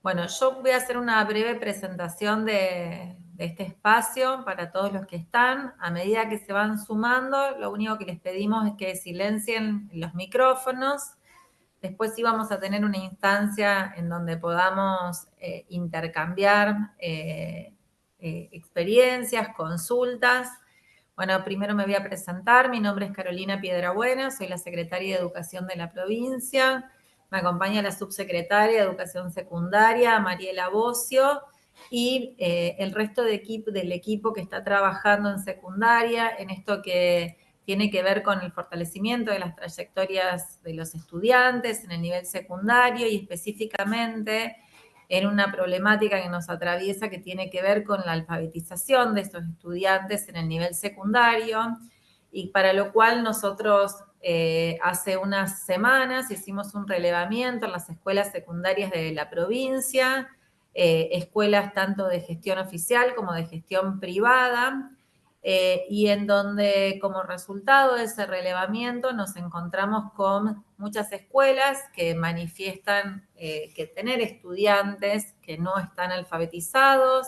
Bueno, yo voy a hacer una breve presentación de este espacio para todos los que están. A medida que se van sumando, lo único que les pedimos es que silencien los micrófonos. Después sí vamos a tener una instancia en donde podamos intercambiar experiencias, consultas. Bueno, primero me voy a presentar. Mi nombre es Carolina Piedrabuena, soy la secretaria de Educación de la provincia. Me acompaña la subsecretaria de Educación Secundaria, Mariela Bocio, y el resto del equipo que está trabajando en secundaria, en esto que tiene que ver con el fortalecimiento de las trayectorias de los estudiantes en el nivel secundario y específicamente en una problemática que nos atraviesa que tiene que ver con la alfabetización de estos estudiantes en el nivel secundario, y para lo cual nosotros hace unas semanas hicimos un relevamiento en las escuelas secundarias de la provincia, escuelas tanto de gestión oficial como de gestión privada, y en donde como resultado de ese relevamiento nos encontramos con muchas escuelas que manifiestan que tener estudiantes que no están alfabetizados.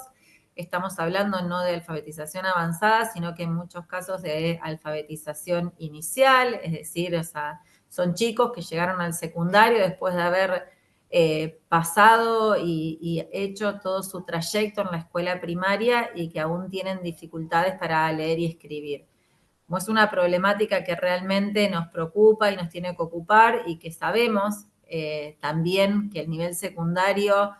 Estamos hablando no de alfabetización avanzada, sino que en muchos casos de alfabetización inicial, es decir, o sea, son chicos que llegaron al secundario después de haber pasado y hecho todo su trayecto en la escuela primaria y que aún tienen dificultades para leer y escribir. Como es una problemática que realmente nos preocupa y nos tiene que ocupar y que sabemos también que el nivel secundario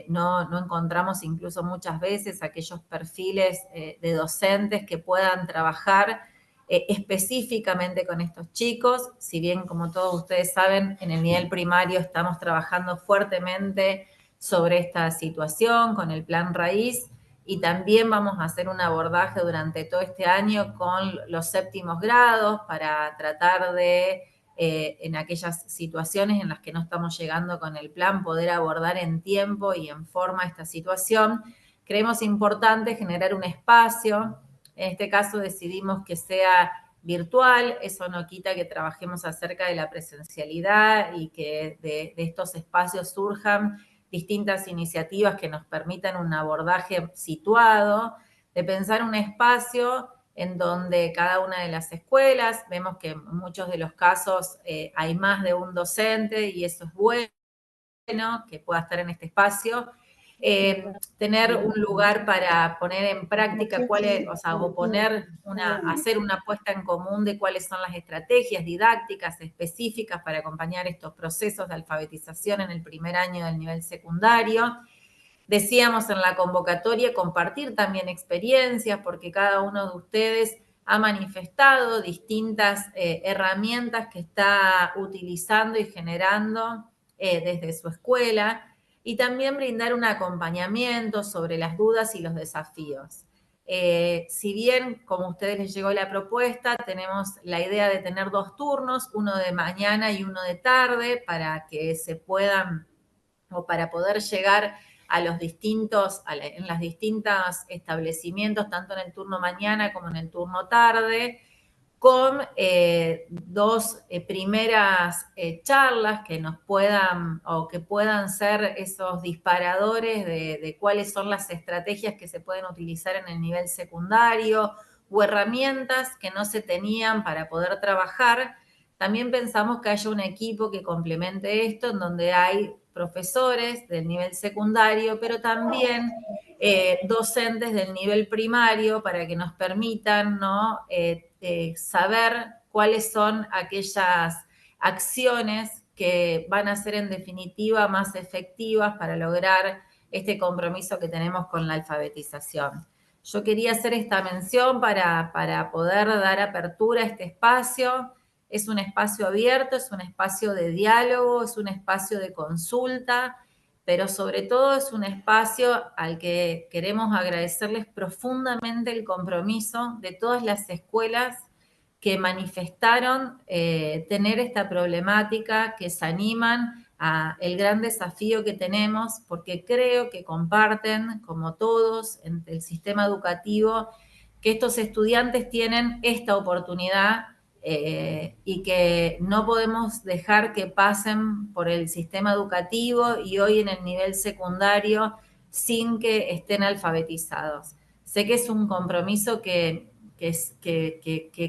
no encontramos incluso muchas veces aquellos perfiles de docentes que puedan trabajar específicamente con estos chicos. Si bien, como todos ustedes saben, en el nivel primario estamos trabajando fuertemente sobre esta situación con el Plan Raíz, y también vamos a hacer un abordaje durante todo este año con los séptimos grados para tratar de, en aquellas situaciones en las que no estamos llegando con el plan, poder abordar en tiempo y en forma esta situación. Creemos importante generar un espacio. En este caso decidimos que sea virtual. Eso no quita que trabajemos acerca de la presencialidad y que de estos espacios surjan distintas iniciativas que nos permitan un abordaje situado, de pensar un espacio en donde cada una de las escuelas, vemos que en muchos de los casos hay más de un docente y eso es bueno, que pueda estar en este espacio. Tener un lugar para poner en práctica cuáles, o sea, o hacer una puesta en común de cuáles son las estrategias didácticas específicas para acompañar estos procesos de alfabetización en el primer año del nivel secundario. Decíamos en la convocatoria compartir también experiencias, porque cada uno de ustedes ha manifestado distintas herramientas que está utilizando y generando desde su escuela, y también brindar un acompañamiento sobre las dudas y los desafíos. Si bien, como a ustedes les llegó la propuesta, tenemos la idea de tener 2 turnos, uno de mañana y uno de tarde, para que se puedan, o para poder llegar a los distintos, en los distintos establecimientos, tanto en el turno mañana como en el turno tarde, con 2 primeras charlas que nos puedan, o que puedan ser esos disparadores de cuáles son las estrategias que se pueden utilizar en el nivel secundario, o herramientas que no se tenían para poder trabajar. También pensamos que haya un equipo que complemente esto, en donde hay profesores del nivel secundario, pero también docentes del nivel primario, para que nos permitan, ¿no? Saber cuáles son aquellas acciones que van a ser en definitiva más efectivas para lograr este compromiso que tenemos con la alfabetización. Yo quería hacer esta mención para poder dar apertura a este espacio. Es un espacio abierto, es un espacio de diálogo, es un espacio de consulta, pero sobre todo es un espacio al que queremos agradecerles profundamente el compromiso de todas las escuelas que manifestaron tener esta problemática, que se animan a el gran desafío que tenemos, porque creo que comparten, como todos en el sistema educativo, que estos estudiantes tienen esta oportunidad y que no podemos dejar que pasen por el sistema educativo y hoy en el nivel secundario sin que estén alfabetizados. Sé que es un compromiso que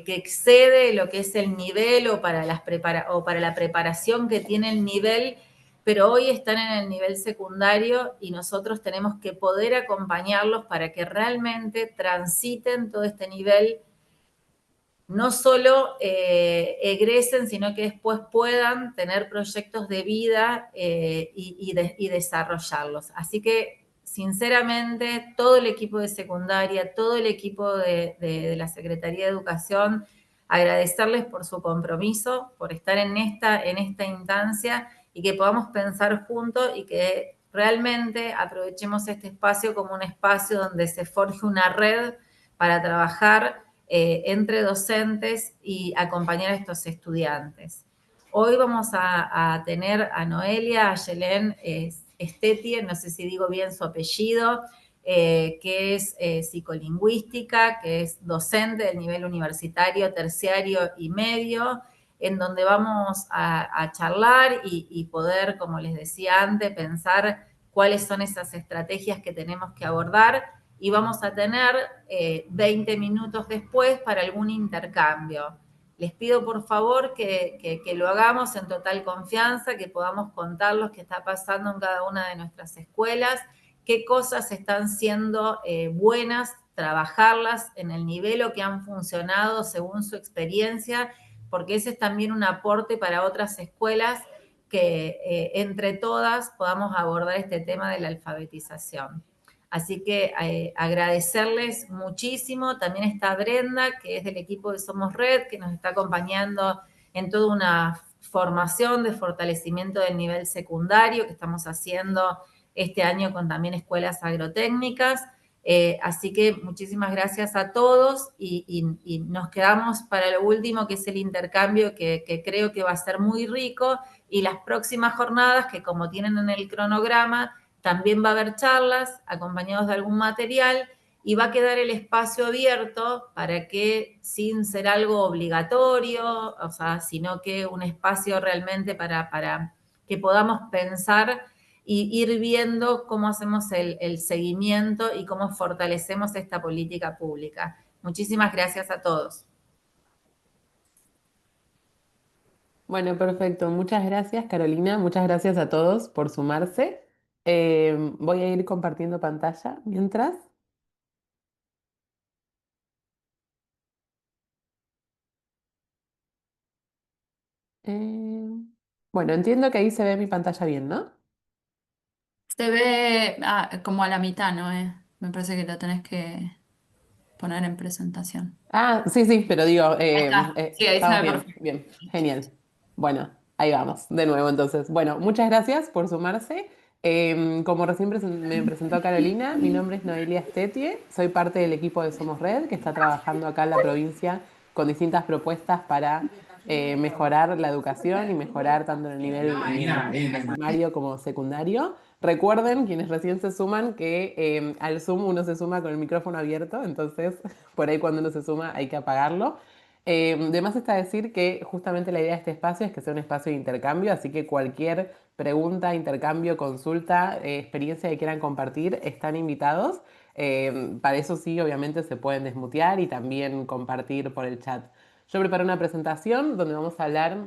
excede lo que es el nivel o para la preparación que tiene el nivel, pero hoy están en el nivel secundario y nosotros tenemos que poder acompañarlos para que realmente transiten todo este nivel, no solo egresen, sino que después puedan tener proyectos de vida y desarrollarlos. Así que, sinceramente, todo el equipo de secundaria, todo el equipo de la Secretaría de Educación, agradecerles por su compromiso, por estar en esta instancia y que podamos pensar juntos y que realmente aprovechemos este espacio como un espacio donde se forje una red para trabajar entre docentes y acompañar a estos estudiantes. Hoy vamos a tener a Noelia Ayelén Estetie, no sé si digo bien su apellido, que es psicolingüística, que es docente del nivel universitario, terciario y medio, en donde vamos a charlar y poder, como les decía antes, pensar cuáles son esas estrategias que tenemos que abordar y vamos a tener 20 minutos después para algún intercambio. Les pido por favor que lo hagamos en total confianza, que podamos contar lo que está pasando en cada una de nuestras escuelas, qué cosas están siendo buenas, trabajarlas en el nivel o que han funcionado según su experiencia, porque ese es también un aporte para otras escuelas que entre todas podamos abordar este tema de la alfabetización. Así que agradecerles muchísimo. También está Brenda, que es del equipo de Somos Red, que nos está acompañando en toda una formación de fortalecimiento del nivel secundario que estamos haciendo este año con también escuelas agrotécnicas. Así que muchísimas gracias a todos y nos quedamos para lo último, que es el intercambio, que creo que va a ser muy rico, y las próximas jornadas, que como tienen en el cronograma, también va a haber charlas acompañados de algún material y va a quedar el espacio abierto para que, sin ser algo obligatorio, o sea, sino que un espacio realmente para que podamos pensar y ir viendo cómo hacemos el seguimiento y cómo fortalecemos esta política pública. Muchísimas gracias a todos. Bueno, perfecto. Muchas gracias, Carolina. Muchas gracias a todos por sumarse. Voy a ir compartiendo pantalla mientras. Eh, bueno, entiendo que ahí se ve mi pantalla bien, ¿no? Se ve como a la mitad, ¿no? Me parece que lo tenés que poner en presentación. Ah, sí, sí, pero digo, Ahí está. Sí, ahí se estamos ve bien, perfecto. bien, genial. Bueno, ahí vamos, de nuevo entonces. Bueno, muchas gracias por sumarse. Como recién me presentó Carolina, mi nombre es Noelia Stetie, soy parte del equipo de Somos Red, que está trabajando acá en la provincia con distintas propuestas para mejorar la educación y mejorar tanto en el nivel primario como secundario. Recuerden, quienes recién se suman, que al Zoom uno se suma con el micrófono abierto, entonces por ahí cuando uno se suma hay que apagarlo. De más está decir que justamente la idea de este espacio es que sea un espacio de intercambio, así que cualquier pregunta, intercambio, consulta, experiencia que quieran compartir, están invitados. Para eso sí, obviamente se pueden desmutear y también compartir por el chat. Yo preparé una presentación donde vamos a hablar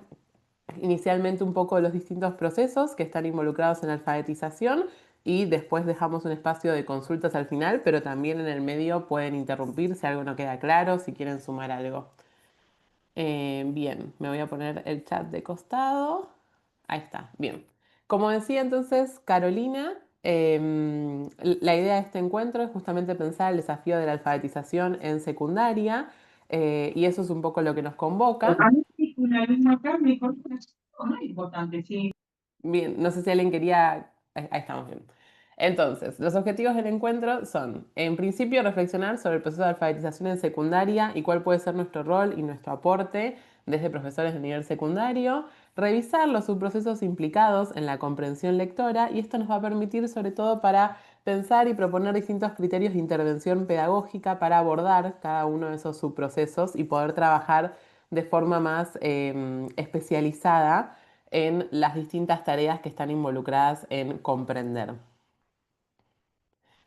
inicialmente un poco de los distintos procesos que están involucrados en la alfabetización y después dejamos un espacio de consultas al final, pero también en el medio pueden interrumpir si algo no queda claro, si quieren sumar algo. Bien, me voy a poner el chat de costado. Ahí está, bien. Como decía entonces Carolina, la idea de este encuentro es justamente pensar el desafío de la alfabetización en secundaria, y eso es un poco lo que nos convoca. A mí sí, una alumna acá me contó una cosa muy importante, sí. Bien, no sé si alguien quería... Ahí estamos bien. Entonces, los objetivos del encuentro son, en principio, reflexionar sobre el proceso de alfabetización en secundaria y cuál puede ser nuestro rol y nuestro aporte desde profesores de nivel secundario, revisar los subprocesos implicados en la comprensión lectora, y esto nos va a permitir sobre todo para pensar y proponer distintos criterios de intervención pedagógica para abordar cada uno de esos subprocesos y poder trabajar de forma más especializada en las distintas tareas que están involucradas en comprender.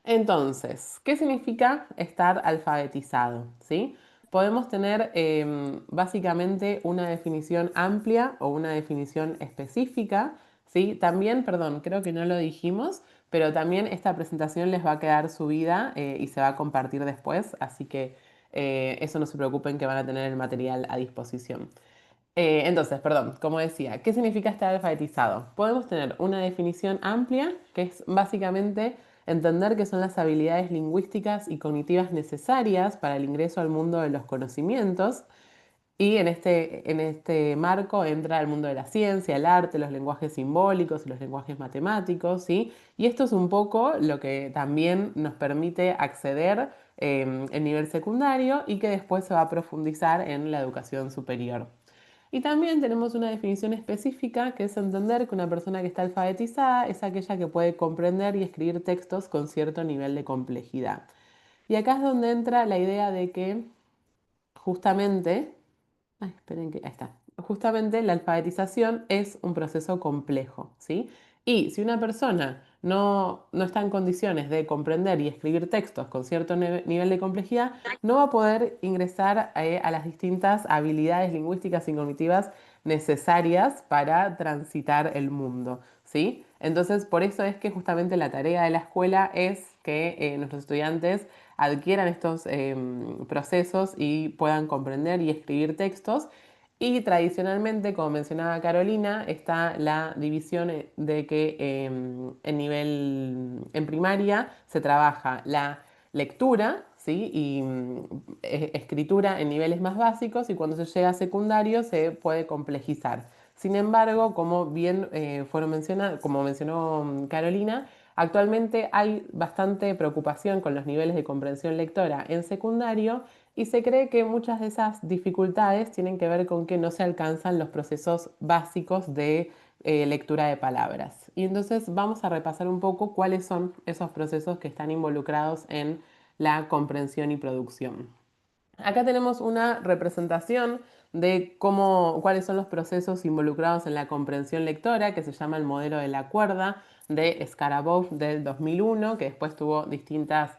Entonces, ¿qué significa estar alfabetizado? ¿Sí? Podemos tener básicamente una definición amplia o una definición específica. ¿Sí? También, perdón, creo que no lo dijimos, pero también esta presentación les va a quedar subida y se va a compartir después, así que eso no se preocupen que van a tener el material a disposición. Entonces, perdón, como decía, ¿qué significa estar alfabetizado? Podemos tener una definición amplia, que es básicamente entender qué son las habilidades lingüísticas y cognitivas necesarias para el ingreso al mundo de los conocimientos. Y en este marco entra el mundo de la ciencia, el arte, los lenguajes simbólicos y los lenguajes matemáticos, ¿sí? Y esto es un poco lo que también nos permite acceder en nivel secundario y que después se va a profundizar en la educación superior. Y también tenemos una definición específica que es entender que una persona que está alfabetizada es aquella que puede comprender y escribir textos con cierto nivel de complejidad. Y acá es donde entra la idea de que justamente, ay, esperen que, ahí está. Justamente la alfabetización es un proceso complejo, ¿sí? Y si una persona no está en condiciones de comprender y escribir textos con cierto nivel de complejidad, no va a poder ingresar a las distintas habilidades lingüísticas y cognitivas necesarias para transitar el mundo, ¿sí? Entonces, por eso es que justamente la tarea de la escuela es que nuestros estudiantes adquieran estos procesos y puedan comprender y escribir textos. Y tradicionalmente, como mencionaba Carolina, está la división de que en primaria se trabaja la lectura, ¿sí? Y escritura en niveles más básicos, y cuando se llega a secundario se puede complejizar. Sin embargo, como bien como mencionó Carolina, actualmente hay bastante preocupación con los niveles de comprensión lectora en secundario y se cree que muchas de esas dificultades tienen que ver con que no se alcanzan los procesos básicos de lectura de palabras. Y entonces vamos a repasar un poco cuáles son esos procesos que están involucrados en la comprensión y producción. Acá tenemos una representación de cuáles son los procesos involucrados en la comprensión lectora, que se llama el modelo de la cuerda de Skarabov del 2001, que después tuvo distintas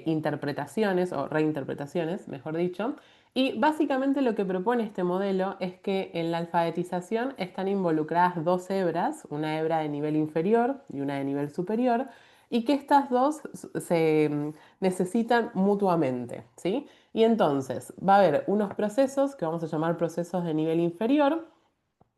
interpretaciones o reinterpretaciones, mejor dicho. Y básicamente lo que propone este modelo es que en la alfabetización están involucradas dos hebras, una hebra de nivel inferior y una de nivel superior, y que estas dos se necesitan mutuamente, ¿sí? Y entonces va a haber unos procesos que vamos a llamar procesos de nivel inferior,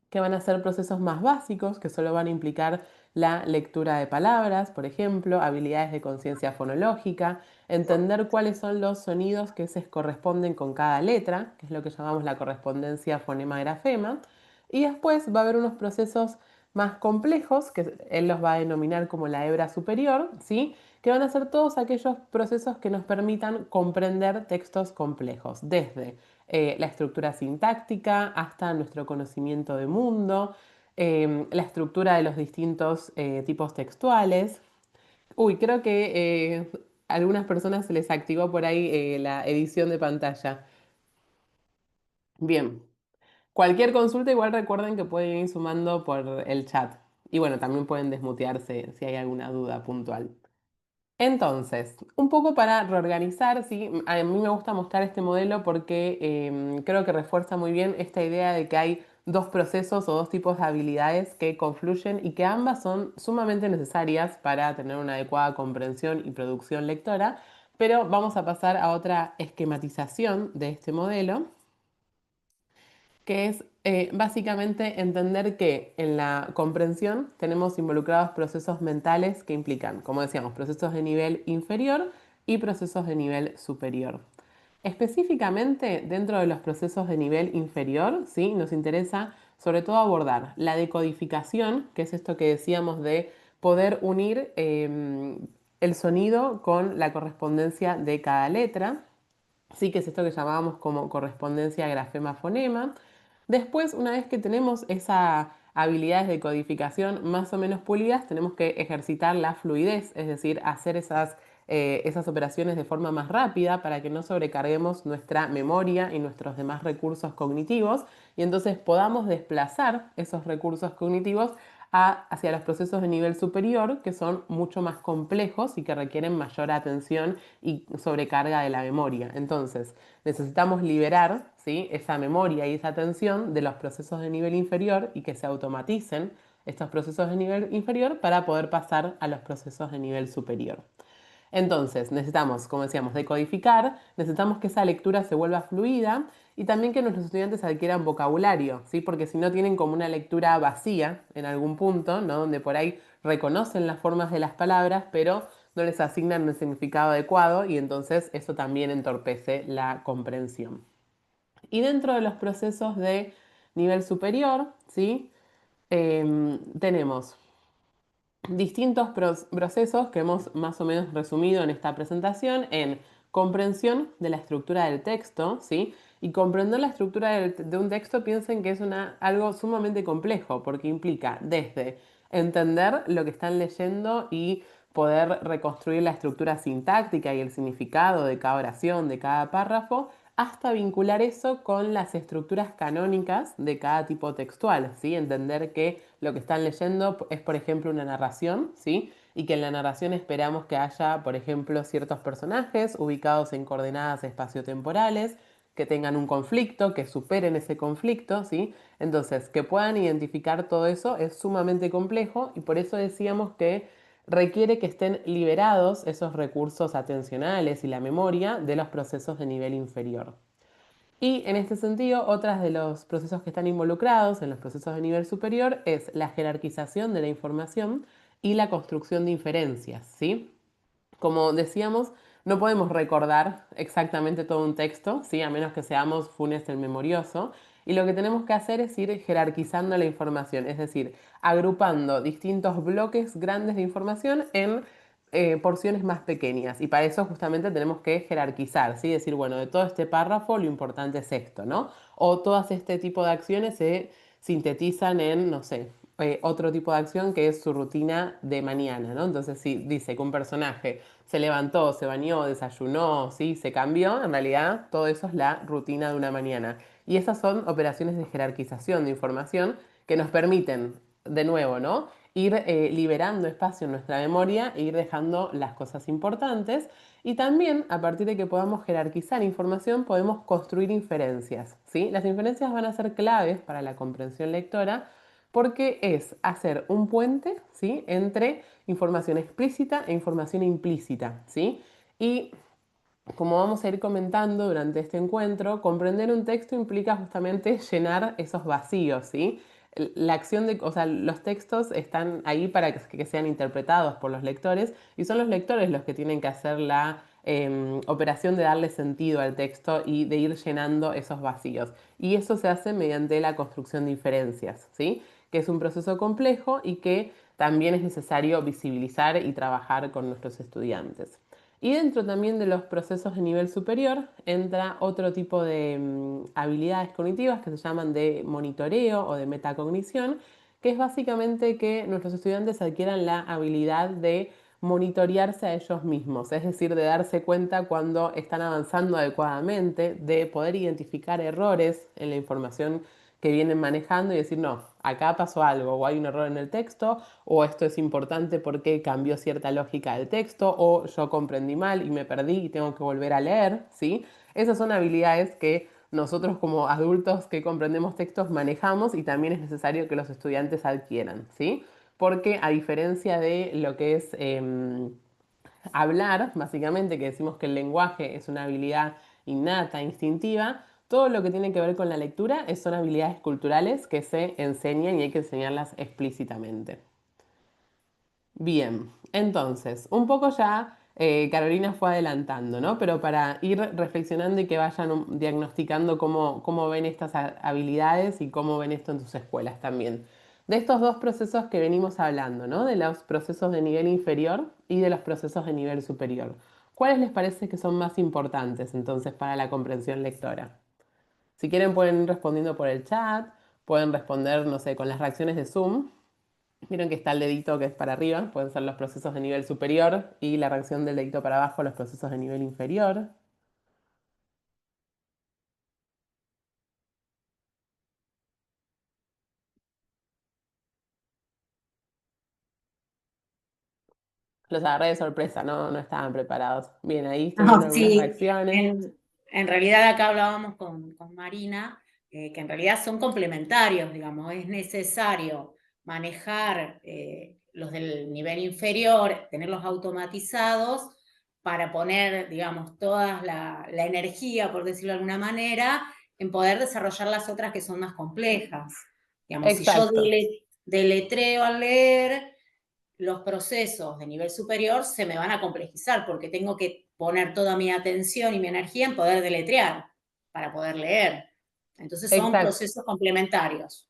que van a ser procesos más básicos, que solo van a implicar la lectura de palabras, por ejemplo, habilidades de conciencia fonológica, entender cuáles son los sonidos que se corresponden con cada letra, que es lo que llamamos la correspondencia fonema-grafema, y después va a haber unos procesos más complejos, que él los va a denominar como la hebra superior, ¿sí? Que van a ser todos aquellos procesos que nos permitan comprender textos complejos, desde la estructura sintáctica hasta nuestro conocimiento de mundo, la estructura de los distintos tipos textuales. Uy, creo que a algunas personas se les activó por ahí la edición de pantalla. Bien, cualquier consulta igual recuerden que pueden ir sumando por el chat. Y bueno, también pueden desmutearse si hay alguna duda puntual. Entonces, un poco para reorganizar, ¿sí? A mí me gusta mostrar este modelo porque creo que refuerza muy bien esta idea de que hay dos procesos o dos tipos de habilidades que confluyen y que ambas son sumamente necesarias para tener una adecuada comprensión y producción lectora, pero vamos a pasar a otra esquematización de este modelo, que es básicamente entender que en la comprensión tenemos involucrados procesos mentales que implican, como decíamos, procesos de nivel inferior y procesos de nivel superior. Específicamente, dentro de los procesos de nivel inferior, ¿sí? Nos interesa sobre todo abordar la decodificación, que es esto que decíamos de poder unir el sonido con la correspondencia de cada letra, ¿sí? Que es esto que llamábamos como correspondencia grafema-fonema. Después, una vez que tenemos esas habilidades de codificación más o menos pulidas, tenemos que ejercitar la fluidez, es decir, hacer esas esas operaciones de forma más rápida para que no sobrecarguemos nuestra memoria y nuestros demás recursos cognitivos y entonces podamos desplazar esos recursos cognitivos hacia los procesos de nivel superior que son mucho más complejos y que requieren mayor atención y sobrecarga de la memoria. Entonces necesitamos liberar, ¿sí?, esa memoria y esa atención de los procesos de nivel inferior y que se automaticen estos procesos de nivel inferior para poder pasar a los procesos de nivel superior. Entonces, necesitamos, como decíamos, decodificar, necesitamos que esa lectura se vuelva fluida y también que nuestros estudiantes adquieran vocabulario, ¿sí? Porque si no tienen como una lectura vacía en algún punto, ¿no?, donde por ahí reconocen las formas de las palabras, pero no les asignan el significado adecuado y entonces eso también entorpece la comprensión. Y dentro de los procesos de nivel superior, ¿sí?, tenemos distintos procesos que hemos más o menos resumido en esta presentación en comprensión de la estructura del texto, ¿sí? Y comprender la estructura de un texto, piensen que es algo sumamente complejo porque implica desde entender lo que están leyendo y poder reconstruir la estructura sintáctica y el significado de cada oración, de cada párrafo, hasta vincular eso con las estructuras canónicas de cada tipo textual, ¿sí? Entender que lo que están leyendo es, por ejemplo, una narración, ¿sí? Y que en la narración esperamos que haya, por ejemplo, ciertos personajes ubicados en coordenadas espaciotemporales, que tengan un conflicto, que superen ese conflicto, ¿sí? Entonces, que puedan identificar todo eso es sumamente complejo y por eso decíamos que requiere que estén liberados esos recursos atencionales y la memoria de los procesos de nivel inferior. Y en este sentido, otros de los procesos que están involucrados en los procesos de nivel superior es la jerarquización de la información y la construcción de inferencias, ¿sí? Como decíamos, no podemos recordar exactamente todo un texto, ¿sí?, a menos que seamos Funes el memorioso. Y lo que tenemos que hacer es ir jerarquizando la información, es decir, agrupando distintos bloques grandes de información en porciones más pequeñas. Y para eso justamente tenemos que jerarquizar, ¿sí? Decir, bueno, de todo este párrafo lo importante es esto, ¿no? O todas este tipo de acciones se sintetizan en, no sé, otro tipo de acción que es su rutina de mañana, ¿no? Entonces, si dice que un personaje se levantó, se bañó, desayunó, ¿sí?, se cambió, en realidad todo eso es la rutina de una mañana. Y esas son operaciones de jerarquización de información que nos permiten, de nuevo, ¿no?, ir liberando espacio en nuestra memoria e ir dejando las cosas importantes. Y también, a partir de que podamos jerarquizar información, podemos construir inferencias, ¿sí? Las inferencias van a ser claves para la comprensión lectora porque es hacer un puente, ¿sí?, entre información explícita e información implícita, ¿sí? Y como vamos a ir comentando durante este encuentro, comprender un texto implica justamente llenar esos vacíos, ¿sí? La acción o sea, los textos están ahí para que sean interpretados por los lectores y son los lectores los que tienen que hacer la operación de darle sentido al texto y de ir llenando esos vacíos. Y eso se hace mediante la construcción de inferencias, ¿sí?, que es un proceso complejo y que también es necesario visibilizar y trabajar con nuestros estudiantes. Y dentro también de los procesos de nivel superior entra otro tipo de habilidades cognitivas que se llaman de monitoreo o de metacognición, que es básicamente que nuestros estudiantes adquieran la habilidad de monitorearse a ellos mismos, es decir, de darse cuenta cuando están avanzando adecuadamente, de poder identificar errores en la información que vienen manejando y decir, no, acá pasó algo, o hay un error en el texto, o esto es importante porque cambió cierta lógica del texto, o yo comprendí mal y me perdí y tengo que volver a leer, ¿sí? Esas son habilidades que nosotros como adultos que comprendemos textos manejamos y también es necesario que los estudiantes adquieran, ¿sí? Porque a diferencia de lo que es hablar, básicamente, que decimos que el lenguaje es una habilidad innata, instintiva, todo lo que tiene que ver con la lectura son habilidades culturales que se enseñan y hay que enseñarlas explícitamente. Bien, entonces, un poco ya Carolina fue adelantando, ¿no? Pero para ir reflexionando y que vayan diagnosticando cómo ven estas habilidades y cómo ven esto en sus escuelas también. De estos dos procesos que venimos hablando, ¿no? De los procesos de nivel inferior y de los procesos de nivel superior. ¿Cuáles les parece que son más importantes entonces para la comprensión lectora? Si quieren pueden ir respondiendo por el chat, pueden responder, no sé, con las reacciones de Zoom. Vieron que está el dedito que es para arriba, pueden ser los procesos de nivel superior y la reacción del dedito para abajo, los procesos de nivel inferior. Los agarré de sorpresa, no estaban preparados. Bien, ahí estoy viendo No, algunas sí, reacciones. en realidad acá hablábamos con Marina, que en realidad son complementarios, digamos, es necesario manejar los del nivel inferior, tenerlos automatizados para poner, digamos, toda la energía, por decirlo de alguna manera, en poder desarrollar las otras que son más complejas. Digamos, si yo Exacto. deletreo al leer, los procesos de nivel superior se me van a complejizar porque tengo que poner toda mi atención y mi energía en poder deletrear para poder leer. Entonces son Exacto. procesos complementarios.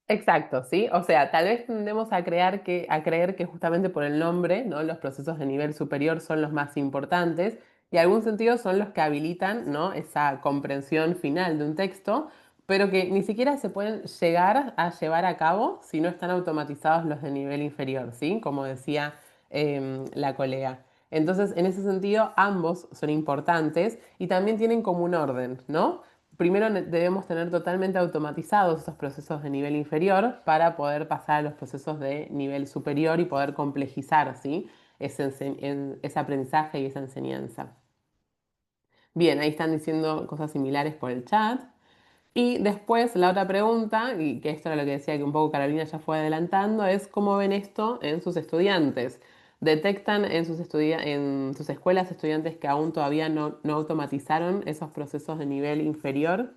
Exacto, ¿sí? O sea, tal vez tendemos a creer que justamente por el nombre, ¿no? Los procesos de nivel superior son los más importantes y en algún sentido son los que habilitan, ¿no? Esa comprensión final de un texto, pero que ni siquiera se pueden llegar a llevar a cabo si no están automatizados los de nivel inferior, ¿sí? Como decía la colega. Entonces, en ese sentido, ambos son importantes y también tienen como un orden, ¿no? Primero debemos tener totalmente automatizados esos procesos de nivel inferior para poder pasar a los procesos de nivel superior y poder complejizar, ¿sí? Ese aprendizaje y esa enseñanza. Bien, ahí están diciendo cosas similares por el chat. Y después la otra pregunta, y que esto era lo que decía que un poco Carolina ya fue adelantando, es cómo ven esto en sus estudiantes. ¿Detectan en sus escuelas estudiantes que aún todavía no automatizaron esos procesos de nivel inferior?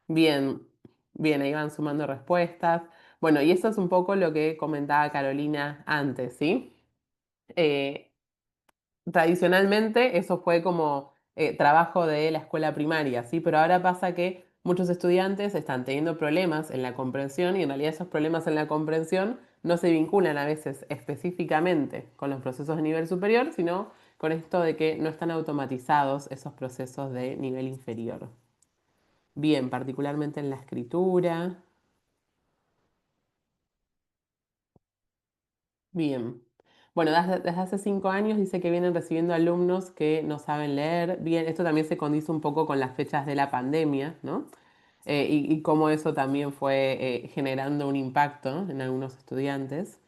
Bien, bien, ahí van sumando respuestas. Bueno, y eso es un poco lo que comentaba Carolina antes, ¿sí? Eh, Tradicionalmente eso fue como trabajo de la escuela primaria, ¿sí? Pero ahora pasa que muchos estudiantes están teniendo problemas en la comprensión y en realidad esos problemas en la comprensión no se vinculan a veces específicamente con los procesos de nivel superior, sino con esto de que no están automatizados esos procesos de nivel inferior. Bien, particularmente en la escritura. Bien. Bueno, desde hace 5 años dice que vienen recibiendo alumnos que no saben leer. Bien, esto también se condice un poco con las fechas de la pandemia, ¿no? Y cómo eso también fue generando un impacto en algunos estudiantes.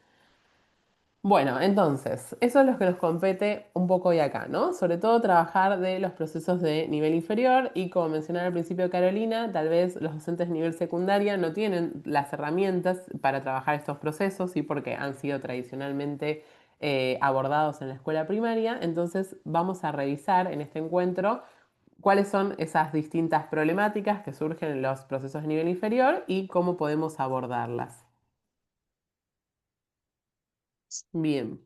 Bueno, entonces, eso es lo que nos compete un poco hoy acá, ¿no? Sobre todo trabajar de los procesos de nivel inferior y como mencionaba al principio Carolina, tal vez los docentes de nivel secundaria no tienen las herramientas para trabajar estos procesos, ¿sí? Porque han sido tradicionalmente abordados en la escuela primaria. Entonces, vamos a revisar en este encuentro cuáles son esas distintas problemáticas que surgen en los procesos de nivel inferior y cómo podemos abordarlas. Bien.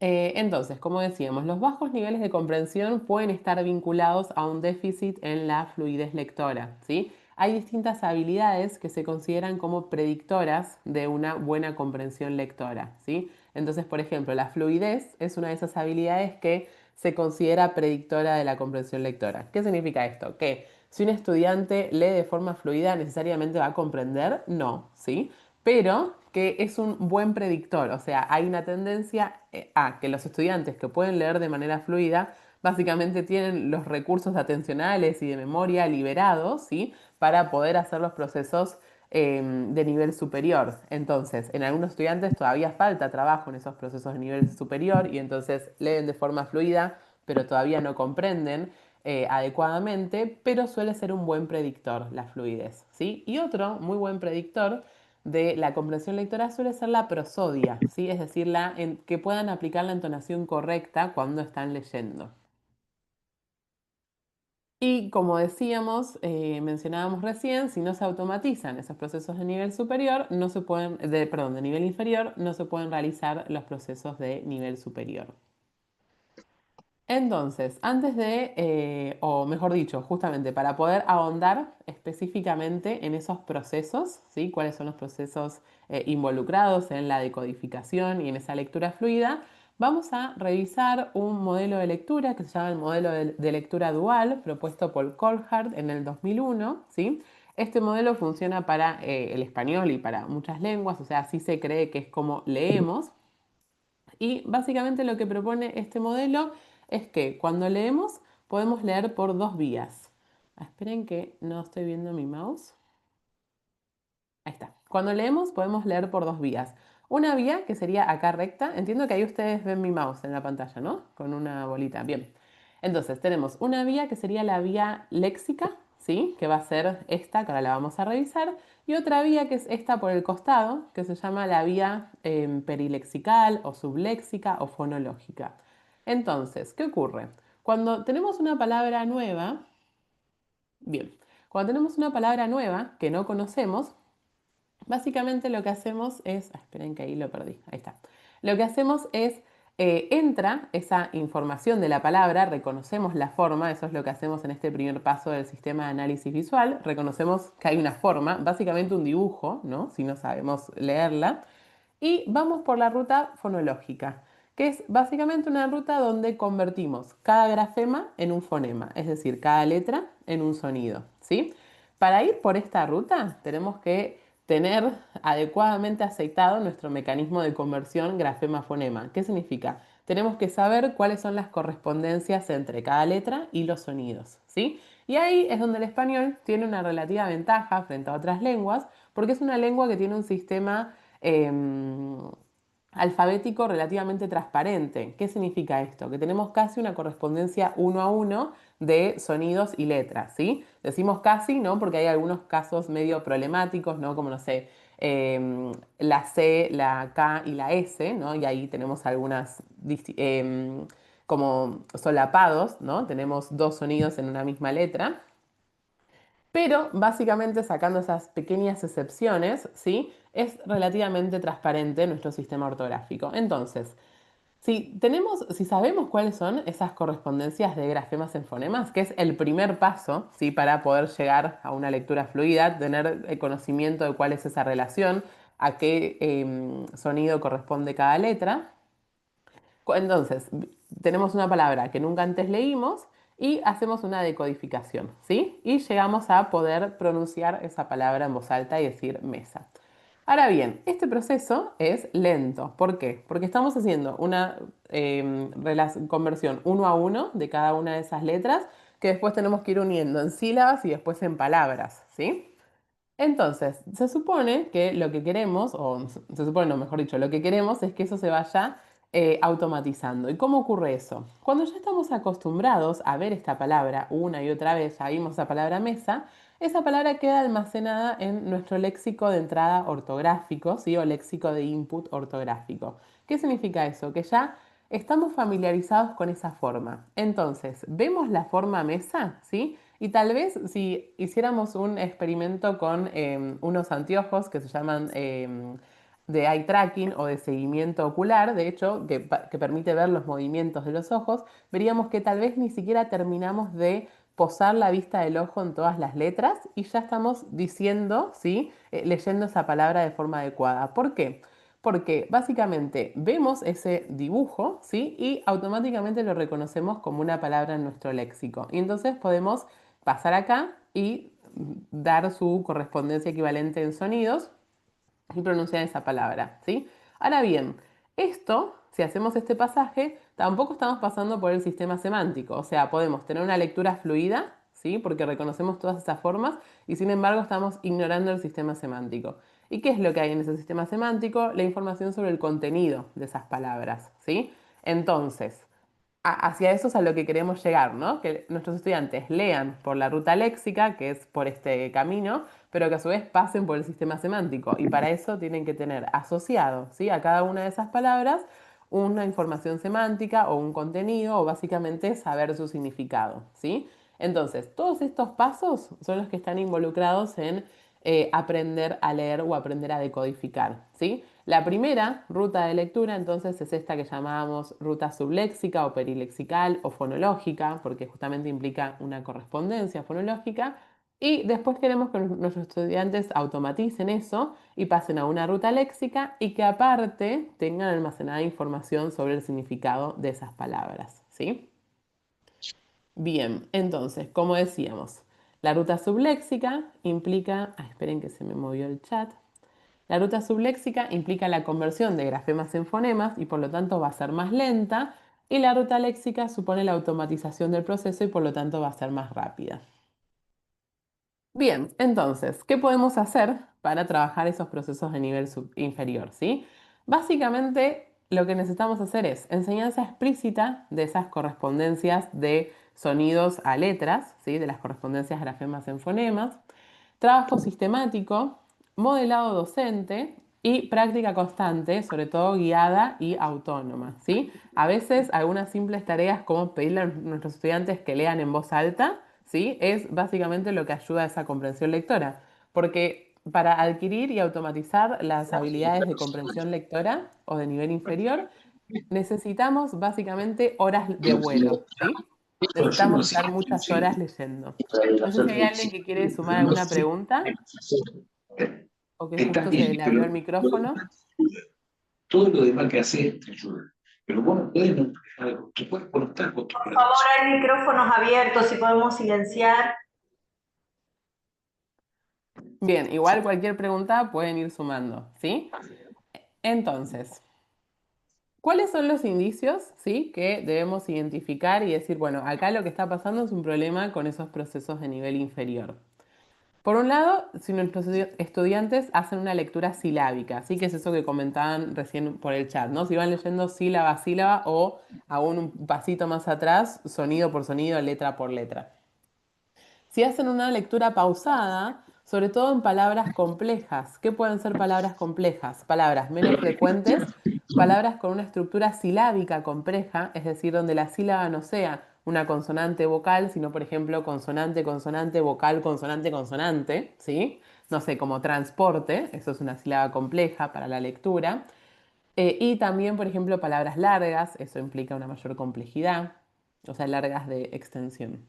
Entonces, como decíamos, los bajos niveles de comprensión pueden estar vinculados a un déficit en la fluidez lectora, ¿sí? Hay distintas habilidades que se consideran como predictoras de una buena comprensión lectora, ¿sí? Entonces, por ejemplo, la fluidez es una de esas habilidades que se considera predictora de la comprensión lectora. ¿Qué significa esto? Que si un estudiante lee de forma fluida, ¿necesariamente va a comprender? No, ¿sí? Pero que es un buen predictor, o sea, hay una tendencia a que los estudiantes que pueden leer de manera fluida básicamente tienen los recursos atencionales y de memoria liberados, ¿sí? Para poder hacer los procesos de nivel superior. Entonces, en algunos estudiantes todavía falta trabajo en esos procesos de nivel superior y entonces leen de forma fluida, pero todavía no comprenden adecuadamente, pero suele ser un buen predictor la fluidez, ¿sí? Y otro muy buen predictor de la comprensión lectora suele ser la prosodia, ¿sí? Es decir, que puedan aplicar la entonación correcta cuando están leyendo. Y como decíamos, mencionábamos recién, si no se automatizan esos procesos de nivel superior, no se pueden, perdón, de nivel inferior, no se pueden realizar los procesos de nivel superior. Entonces, o mejor dicho, justamente para poder ahondar específicamente en esos procesos, ¿sí? Cuáles son los procesos involucrados en la decodificación y en esa lectura fluida, vamos a revisar un modelo de lectura que se llama el modelo de lectura dual, propuesto por Coulthard en el 2001, ¿sí? Este modelo funciona para el español y para muchas lenguas, o sea, así se cree que es como leemos. Y básicamente lo que propone este modelo es que cuando leemos podemos leer por dos vías. Esperen que no estoy viendo mi mouse. Ahí está. Cuando leemos podemos leer por dos vías. Una vía que sería acá recta. Entiendo que ahí ustedes ven mi mouse en la pantalla, ¿no? Con una bolita. Bien. Entonces tenemos una vía que sería la vía léxica, ¿sí? Que va a ser esta, que ahora la vamos a revisar. Y otra vía que es esta por el costado, que se llama la vía perilexical o subléxica o fonológica. Entonces, ¿qué ocurre? Cuando tenemos una palabra nueva, bien, cuando tenemos una palabra nueva que no conocemos, básicamente lo que hacemos es, esperen que ahí lo perdí, ahí está. Lo que hacemos es, entra esa información de la palabra, reconocemos la forma, eso es lo que hacemos en este primer paso del sistema de análisis visual, reconocemos que hay una forma, básicamente un dibujo, ¿no? Si no sabemos leerla, y vamos por la ruta fonológica, que es básicamente una ruta donde convertimos cada grafema en un fonema, es decir, cada letra en un sonido, ¿sí? Para ir por esta ruta tenemos que tener adecuadamente aceitado nuestro mecanismo de conversión grafema-fonema. ¿Qué significa? Tenemos que saber cuáles son las correspondencias entre cada letra y los sonidos, ¿sí? Y ahí es donde el español tiene una relativa ventaja frente a otras lenguas, porque es una lengua que tiene un sistema alfabético relativamente transparente. ¿Qué significa esto? Que tenemos casi una correspondencia uno a uno de sonidos y letras, ¿sí? Decimos casi, ¿no? Porque hay algunos casos medio problemáticos, ¿no? Como, no sé, la C, la K y la S, ¿no? Y ahí tenemos algunas como solapados, ¿no? Tenemos dos sonidos en una misma letra. Pero básicamente sacando esas pequeñas excepciones, ¿sí? Es relativamente transparente nuestro sistema ortográfico. Entonces, si sabemos cuáles son esas correspondencias de grafemas en fonemas, que es el primer paso, ¿sí? Para poder llegar a una lectura fluida, tener el conocimiento de cuál es esa relación, a qué sonido corresponde cada letra. Entonces, tenemos una palabra que nunca antes leímos y hacemos una decodificación, ¿sí? Y llegamos a poder pronunciar esa palabra en voz alta y decir mesa. Ahora bien, este proceso es lento. ¿Por qué? Porque estamos haciendo una conversión uno a uno de cada una de esas letras que después tenemos que ir uniendo en sílabas y después en palabras, ¿sí? Entonces, se supone que lo que queremos, o se supone, no, mejor dicho, lo que queremos es que eso se vaya automatizando. ¿Y cómo ocurre eso? Cuando ya estamos acostumbrados a ver esta palabra una y otra vez, ya vimos esa palabra mesa, esa palabra queda almacenada en nuestro léxico de entrada ortográfico, ¿sí? O léxico de input ortográfico. ¿Qué significa eso? Que ya estamos familiarizados con esa forma. Entonces, vemos la forma mesa, ¿sí? Y tal vez si hiciéramos un experimento con unos anteojos que se llaman de eye tracking o de seguimiento ocular, de hecho, que permite ver los movimientos de los ojos, veríamos que tal vez ni siquiera terminamos de posar la vista del ojo en todas las letras y ya estamos diciendo, ¿sí? Leyendo esa palabra de forma adecuada. ¿Por qué? Porque básicamente vemos ese dibujo, ¿sí? Y automáticamente lo reconocemos como una palabra en nuestro léxico. Y entonces podemos pasar acá y dar su correspondencia equivalente en sonidos y pronunciar esa palabra, ¿sí? Ahora bien, esto, si hacemos este pasaje, tampoco estamos pasando por el sistema semántico, o sea, podemos tener una lectura fluida, ¿sí? Porque reconocemos todas esas formas y sin embargo estamos ignorando el sistema semántico. ¿Y qué es lo que hay en ese sistema semántico? La información sobre el contenido de esas palabras, ¿sí? Entonces, hacia eso es a lo que queremos llegar, ¿no? Que nuestros estudiantes lean por la ruta léxica, que es por este camino, pero que a su vez pasen por el sistema semántico. Y para eso tienen que tener asociado, ¿sí? A cada una de esas palabras una información semántica o un contenido o básicamente saber su significado, ¿sí? Entonces, todos estos pasos son los que están involucrados en aprender a leer o aprender a decodificar, ¿sí? La primera ruta de lectura entonces es esta que llamábamos ruta subléxica o perilexical o fonológica, porque justamente implica una correspondencia fonológica. Y después queremos que nuestros estudiantes automaticen eso y pasen a una ruta léxica y que aparte tengan almacenada información sobre el significado de esas palabras, ¿sí? Bien, entonces, como decíamos, La ruta subléxica implica, esperen que se me movió el chat. La ruta subléxica implica la conversión de grafemas en fonemas y por lo tanto va a ser más lenta, y la ruta léxica supone la automatización del proceso y por lo tanto va a ser más rápida. Bien, entonces, ¿qué podemos hacer para trabajar esos procesos de nivel inferior? ¿Sí? Básicamente, lo que necesitamos hacer es enseñanza explícita de esas correspondencias de sonidos a letras, ¿sí? De las correspondencias grafemas en fonemas, trabajo sistemático, modelado docente y práctica constante, sobre todo guiada y autónoma, ¿sí? A veces algunas simples tareas como pedirle a nuestros estudiantes que lean en voz alta, ¿sí? Es básicamente lo que ayuda a esa comprensión lectora, porque para adquirir y automatizar las habilidades de comprensión lectora o de nivel inferior, necesitamos básicamente horas de vuelo, ¿sí? Necesitamos estar muchas horas leyendo. No sé si hay alguien que quiere sumar alguna pregunta o que Está justo se bien, le pero abrió el micrófono. todo lo demás que haces te ayuda. Pero vos no puedes no algo, tu cuerpo no está Por acostumbrado. favor, hay micrófonos abiertos, si podemos silenciar. Bien, igual cualquier pregunta pueden ir sumando, ¿sí? Entonces, ¿cuáles son los indicios, sí, que debemos identificar y decir, bueno, acá lo que está pasando es un problema con esos procesos de nivel inferior? Por un lado, si nuestros estudiantes hacen una lectura silábica, ¿sí? Que es eso que comentaban recién por el chat, ¿no? Si van leyendo sílaba a sílaba o aún un pasito más atrás, sonido por sonido, letra por letra. Si hacen una lectura pausada, sobre todo en palabras complejas. ¿Qué pueden ser palabras complejas? Palabras menos frecuentes, palabras con una estructura silábica compleja, es decir, donde la sílaba no sea una consonante vocal, sino por ejemplo consonante, consonante, vocal, consonante, consonante, ¿sí? No sé, como transporte, eso es una sílaba compleja para la lectura. Y también, por ejemplo, palabras largas, eso implica una mayor complejidad, o sea, largas de extensión.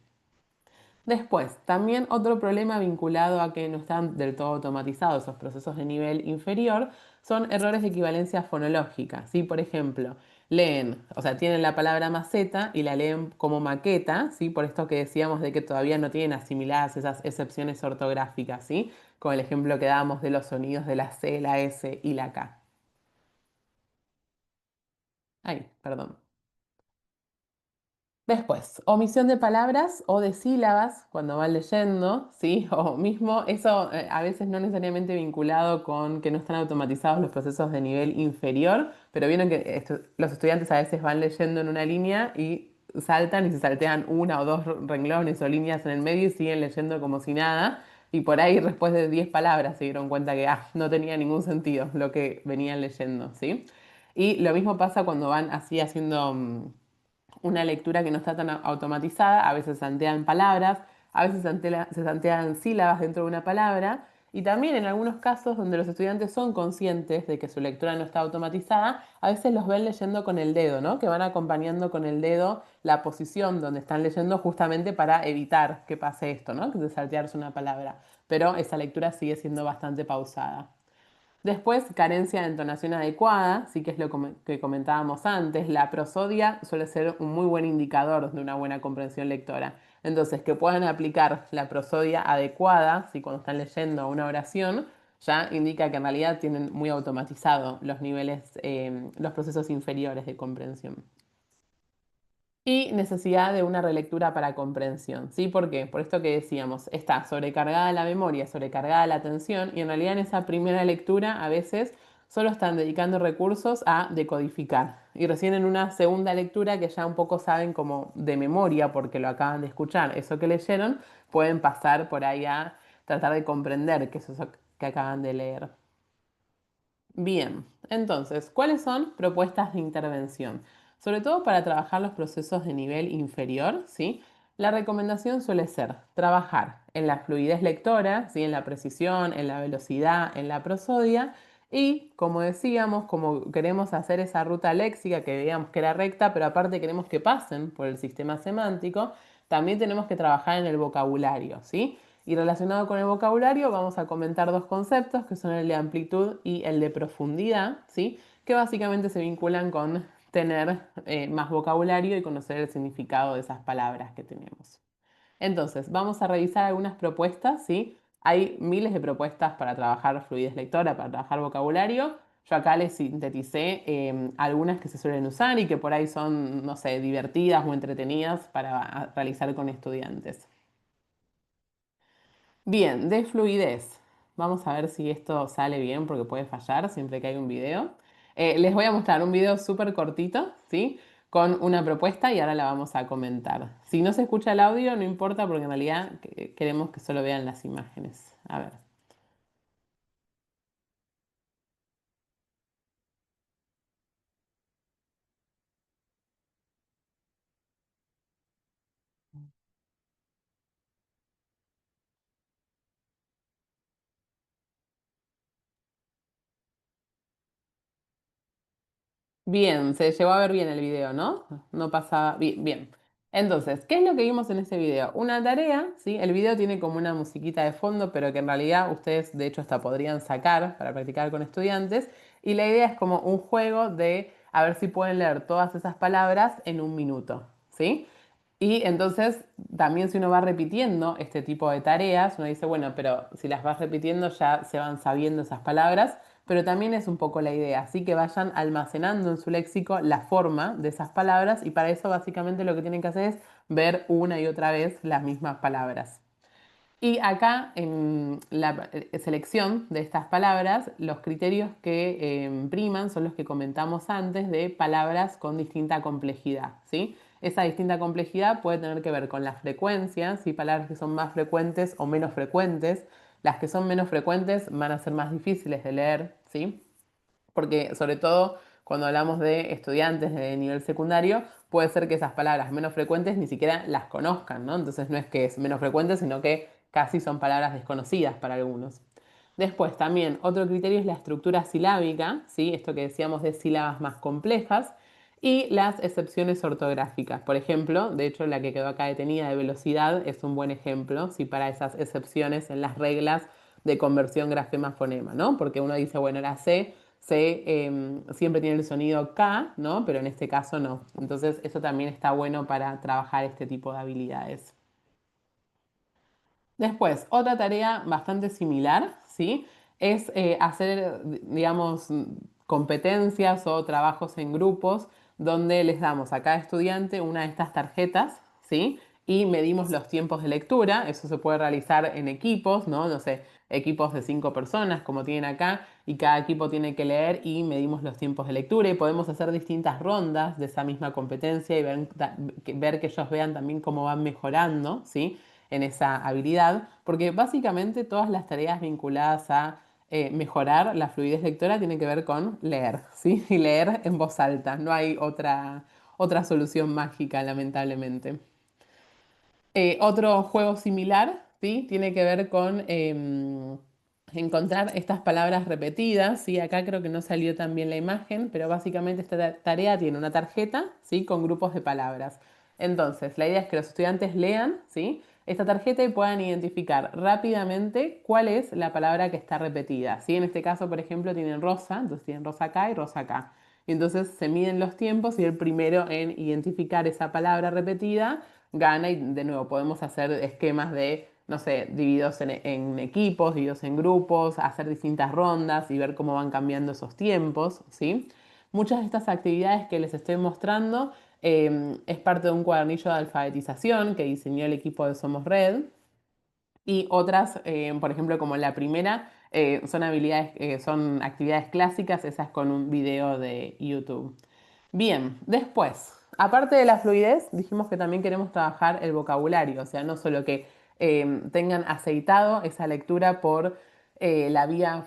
Después, también otro problema vinculado a que no están del todo automatizados esos procesos de nivel inferior son errores de equivalencia fonológica. ¿Sí? Por ejemplo, leen, o sea, tienen la palabra maceta y la leen como maqueta, ¿sí? Por esto que decíamos de que todavía no tienen asimiladas esas excepciones ortográficas, ¿sí? Con el ejemplo que dábamos de los sonidos de la C, la S y la K. Ay, perdón. Después, omisión de palabras o de sílabas cuando van leyendo, ¿sí? O mismo, eso a veces no necesariamente vinculado con que no están automatizados los procesos de nivel inferior, pero vieron que los estudiantes a veces van leyendo en una línea y saltan y se saltean una o dos renglones o líneas en el medio y siguen leyendo como si nada. Y por ahí, después de 10 palabras, se dieron cuenta que no tenía ningún sentido lo que venían leyendo, ¿sí? Y lo mismo pasa cuando van así haciendo una lectura que no está tan automatizada, a veces saltean palabras, a veces se saltean sílabas dentro de una palabra, y también en algunos casos donde los estudiantes son conscientes de que su lectura no está automatizada, a veces los ven leyendo con el dedo, ¿no? Que van acompañando con el dedo la posición donde están leyendo justamente para evitar que pase esto, ¿no? De saltearse una palabra. Pero esa lectura sigue siendo bastante pausada. Después, carencia de entonación adecuada, sí que es lo que comentábamos antes. La prosodia suele ser un muy buen indicador de una buena comprensión lectora. Entonces, que puedan aplicar la prosodia adecuada, si cuando están leyendo una oración, ya indica que en realidad tienen muy automatizado los niveles, los procesos inferiores de comprensión. Y necesidad de una relectura para comprensión, ¿sí? ¿Por qué? Por esto que decíamos, está sobrecargada la memoria, sobrecargada la atención, y en realidad en esa primera lectura a veces solo están dedicando recursos a decodificar. Y recién en una segunda lectura que ya un poco saben como de memoria, porque lo acaban de escuchar, eso que leyeron, pueden pasar por ahí a tratar de comprender qué es eso que acaban de leer. Bien, entonces, ¿cuáles son propuestas de intervención? Sobre todo para trabajar los procesos de nivel inferior, ¿sí? La recomendación suele ser trabajar en la fluidez lectora, ¿sí? En la precisión, en la velocidad, en la prosodia y, como decíamos, como queremos hacer esa ruta léxica que veíamos que era recta, pero aparte queremos que pasen por el sistema semántico, también tenemos que trabajar en el vocabulario, ¿sí? Y relacionado con el vocabulario vamos a comentar dos conceptos que son el de amplitud y el de profundidad, ¿sí? Que básicamente se vinculan con tener más vocabulario y conocer el significado de esas palabras que tenemos. Entonces, vamos a revisar algunas propuestas, ¿sí? Hay miles de propuestas para trabajar fluidez lectora, para trabajar vocabulario. Yo acá les sinteticé algunas que se suelen usar y que por ahí son, no sé, divertidas o entretenidas para realizar con estudiantes. Bien, de fluidez. Vamos a ver si esto sale bien porque puede fallar siempre que hay un video. Les voy a mostrar un video súper cortito, ¿sí? Con una propuesta y ahora la vamos a comentar. Si no se escucha el audio, no importa porque en realidad queremos que solo vean las imágenes. A ver. Bien, se llegó a ver bien el video, ¿no? No pasa bien, bien. Entonces, ¿qué es lo que vimos en ese video? Una tarea, ¿sí? El video tiene como una musiquita de fondo, pero que en realidad ustedes de hecho hasta podrían sacar para practicar con estudiantes. Y la idea es como un juego de a ver si pueden leer todas esas palabras en un minuto, ¿sí? Y entonces también si uno va repitiendo este tipo de tareas, uno dice, bueno, pero si las vas repitiendo ya se van sabiendo esas palabras, pero también es un poco la idea, así que vayan almacenando en su léxico la forma de esas palabras y para eso básicamente lo que tienen que hacer es ver una y otra vez las mismas palabras. Y acá en la selección de estas palabras, los criterios que priman son los que comentamos antes de palabras con distinta complejidad, ¿sí? Esa distinta complejidad puede tener que ver con la frecuencia, ¿sí? Palabras que son más frecuentes o menos frecuentes. Las que son menos frecuentes van a ser más difíciles de leer, ¿sí? Porque sobre todo cuando hablamos de estudiantes de nivel secundario, puede ser que esas palabras menos frecuentes ni siquiera las conozcan, ¿no? Entonces no es que es menos frecuente, sino que casi son palabras desconocidas para algunos. Después también otro criterio es la estructura silábica, ¿sí? Esto que decíamos de sílabas más complejas, y las excepciones ortográficas. Por ejemplo, de hecho la que quedó acá detenida de velocidad es un buen ejemplo, ¿sí? Para esas excepciones en las reglas de conversión grafema-fonema, ¿no? Porque uno dice, bueno, la C siempre tiene el sonido K, ¿no? Pero en este caso no. Entonces eso también está bueno para trabajar este tipo de habilidades. Después, otra tarea bastante similar, ¿sí? Es hacer, digamos, competencias o trabajos en grupos donde les damos a cada estudiante una de estas tarjetas, ¿sí? Y medimos los tiempos de lectura. Eso se puede realizar en equipos, ¿no? No sé, equipos de 5 personas, como tienen acá, y cada equipo tiene que leer y medimos los tiempos de lectura. Y podemos hacer distintas rondas de esa misma competencia y ver que ellos vean también cómo van mejorando, ¿sí? En esa habilidad, porque básicamente todas las tareas vinculadas a mejorar la fluidez lectora tienen que ver con leer, ¿sí? Y leer en voz alta, no hay otra solución mágica, lamentablemente. Otro juego similar, ¿sí? Tiene que ver con encontrar estas palabras repetidas, ¿sí? Acá creo que no salió tan bien la imagen, pero básicamente esta tarea tiene una tarjeta, ¿sí? Con grupos de palabras. Entonces, la idea es que los estudiantes lean, ¿sí? Esta tarjeta y puedan identificar rápidamente cuál es la palabra que está repetida, ¿sí? En este caso, por ejemplo, tienen rosa, entonces tienen rosa acá y rosa acá. Y entonces se miden los tiempos y el primero en identificar esa palabra repetida gana y de nuevo podemos hacer esquemas de, no sé, divididos en equipos, divididos en grupos, hacer distintas rondas y ver cómo van cambiando esos tiempos, ¿sí? Muchas de estas actividades que les estoy mostrando es parte de un cuadernillo de alfabetización que diseñó el equipo de Somos Red y otras, por ejemplo, como la primera, son habilidades, son actividades clásicas, esas con un video de YouTube. Bien, después, aparte de la fluidez, dijimos que también queremos trabajar el vocabulario, o sea, no solo que tengan aceitado esa lectura por la vía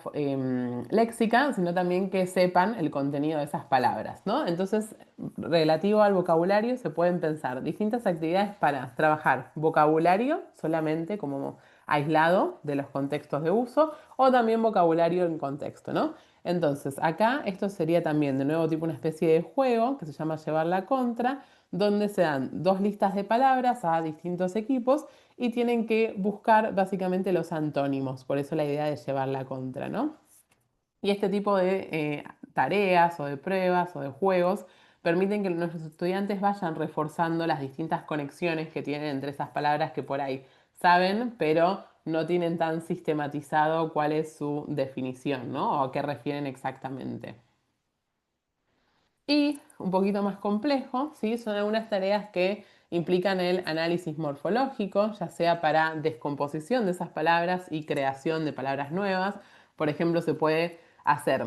léxica, sino también que sepan el contenido de esas palabras, ¿no? Entonces, relativo al vocabulario, se pueden pensar distintas actividades para trabajar vocabulario solamente como aislado de los contextos de uso o también vocabulario en contexto, ¿no? Entonces, acá esto sería también de nuevo tipo una especie de juego que se llama llevar la contra, donde se dan dos listas de palabras a distintos equipos y tienen que buscar básicamente los antónimos, por eso la idea de llevar la contra, ¿no? Y este tipo de tareas o de pruebas o de juegos permiten que nuestros estudiantes vayan reforzando las distintas conexiones que tienen entre esas palabras que por ahí saben, pero no tienen tan sistematizado cuál es su definición, ¿no? O a qué refieren exactamente. Y un poquito más complejo, ¿sí? Son algunas tareas que implican el análisis morfológico, ya sea para descomposición de esas palabras y creación de palabras nuevas. Por ejemplo, se puede hacer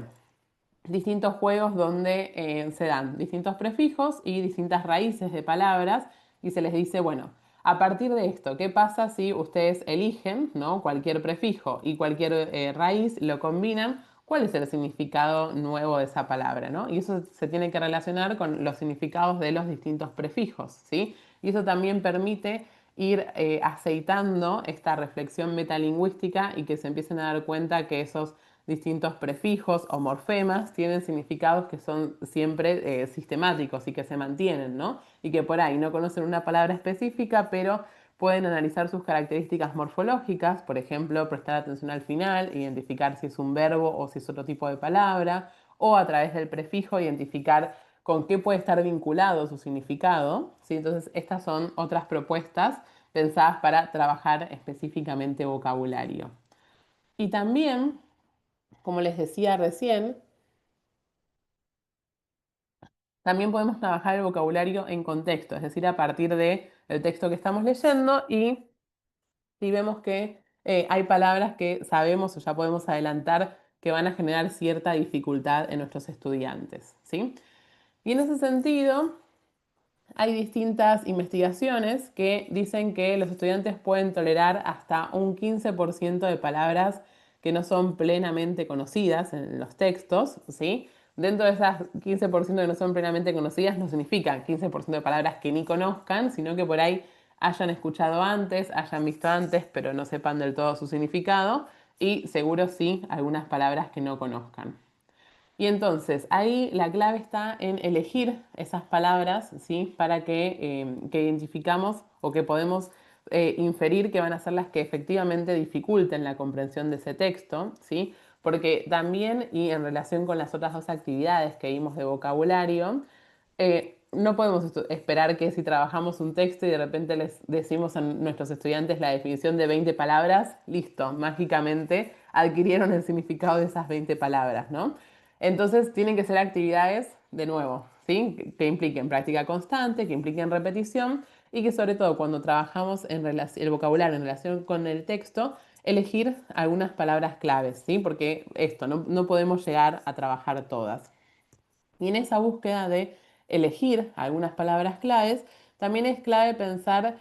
distintos juegos donde se dan distintos prefijos y distintas raíces de palabras y se les dice, bueno, a partir de esto, ¿qué pasa si ustedes eligen, ¿no?, cualquier prefijo y cualquier raíz, lo combinan? ¿Cuál es el significado nuevo de esa palabra, ¿no? Y eso se tiene que relacionar con los significados de los distintos prefijos, ¿sí? Y eso también permite ir aceitando esta reflexión metalingüística y que se empiecen a dar cuenta que esos distintos prefijos o morfemas tienen significados que son siempre sistemáticos y que se mantienen, ¿no? Y que por ahí no conocen una palabra específica, pero pueden analizar sus características morfológicas, por ejemplo, prestar atención al final, identificar si es un verbo o si es otro tipo de palabra, o a través del prefijo identificar con qué puede estar vinculado su significado, ¿sí? Entonces, estas son otras propuestas pensadas para trabajar específicamente vocabulario. Y también, como les decía recién, también podemos trabajar el vocabulario en contexto, es decir, a partir del texto que estamos leyendo y si vemos que hay palabras que sabemos o ya podemos adelantar que van a generar cierta dificultad en nuestros estudiantes, ¿sí? Y en ese sentido, hay distintas investigaciones que dicen que los estudiantes pueden tolerar hasta un 15% de palabras que no son plenamente conocidas en los textos, ¿sí? Dentro de esas 15% que no son plenamente conocidas no significa 15% de palabras que ni conozcan, sino que por ahí hayan escuchado antes, hayan visto antes, pero no sepan del todo su significado y seguro sí algunas palabras que no conozcan. Y entonces ahí la clave está en elegir esas palabras, ¿sí?, para que identificamos o que podemos inferir que van a ser las que efectivamente dificulten la comprensión de ese texto, ¿sí? Porque también, y en relación con las otras dos actividades que vimos de vocabulario, no podemos esperar que si trabajamos un texto y de repente les decimos a nuestros estudiantes la definición de 20 palabras, listo, mágicamente adquirieron el significado de esas 20 palabras, ¿no? Entonces tienen que ser actividades, de nuevo, ¿sí?, que impliquen práctica constante, que impliquen repetición y que sobre todo cuando trabajamos en el vocabulario en relación con el texto, elegir algunas palabras claves, ¿sí? Porque esto, no podemos llegar a trabajar todas. Y en esa búsqueda de elegir algunas palabras claves, también es clave pensar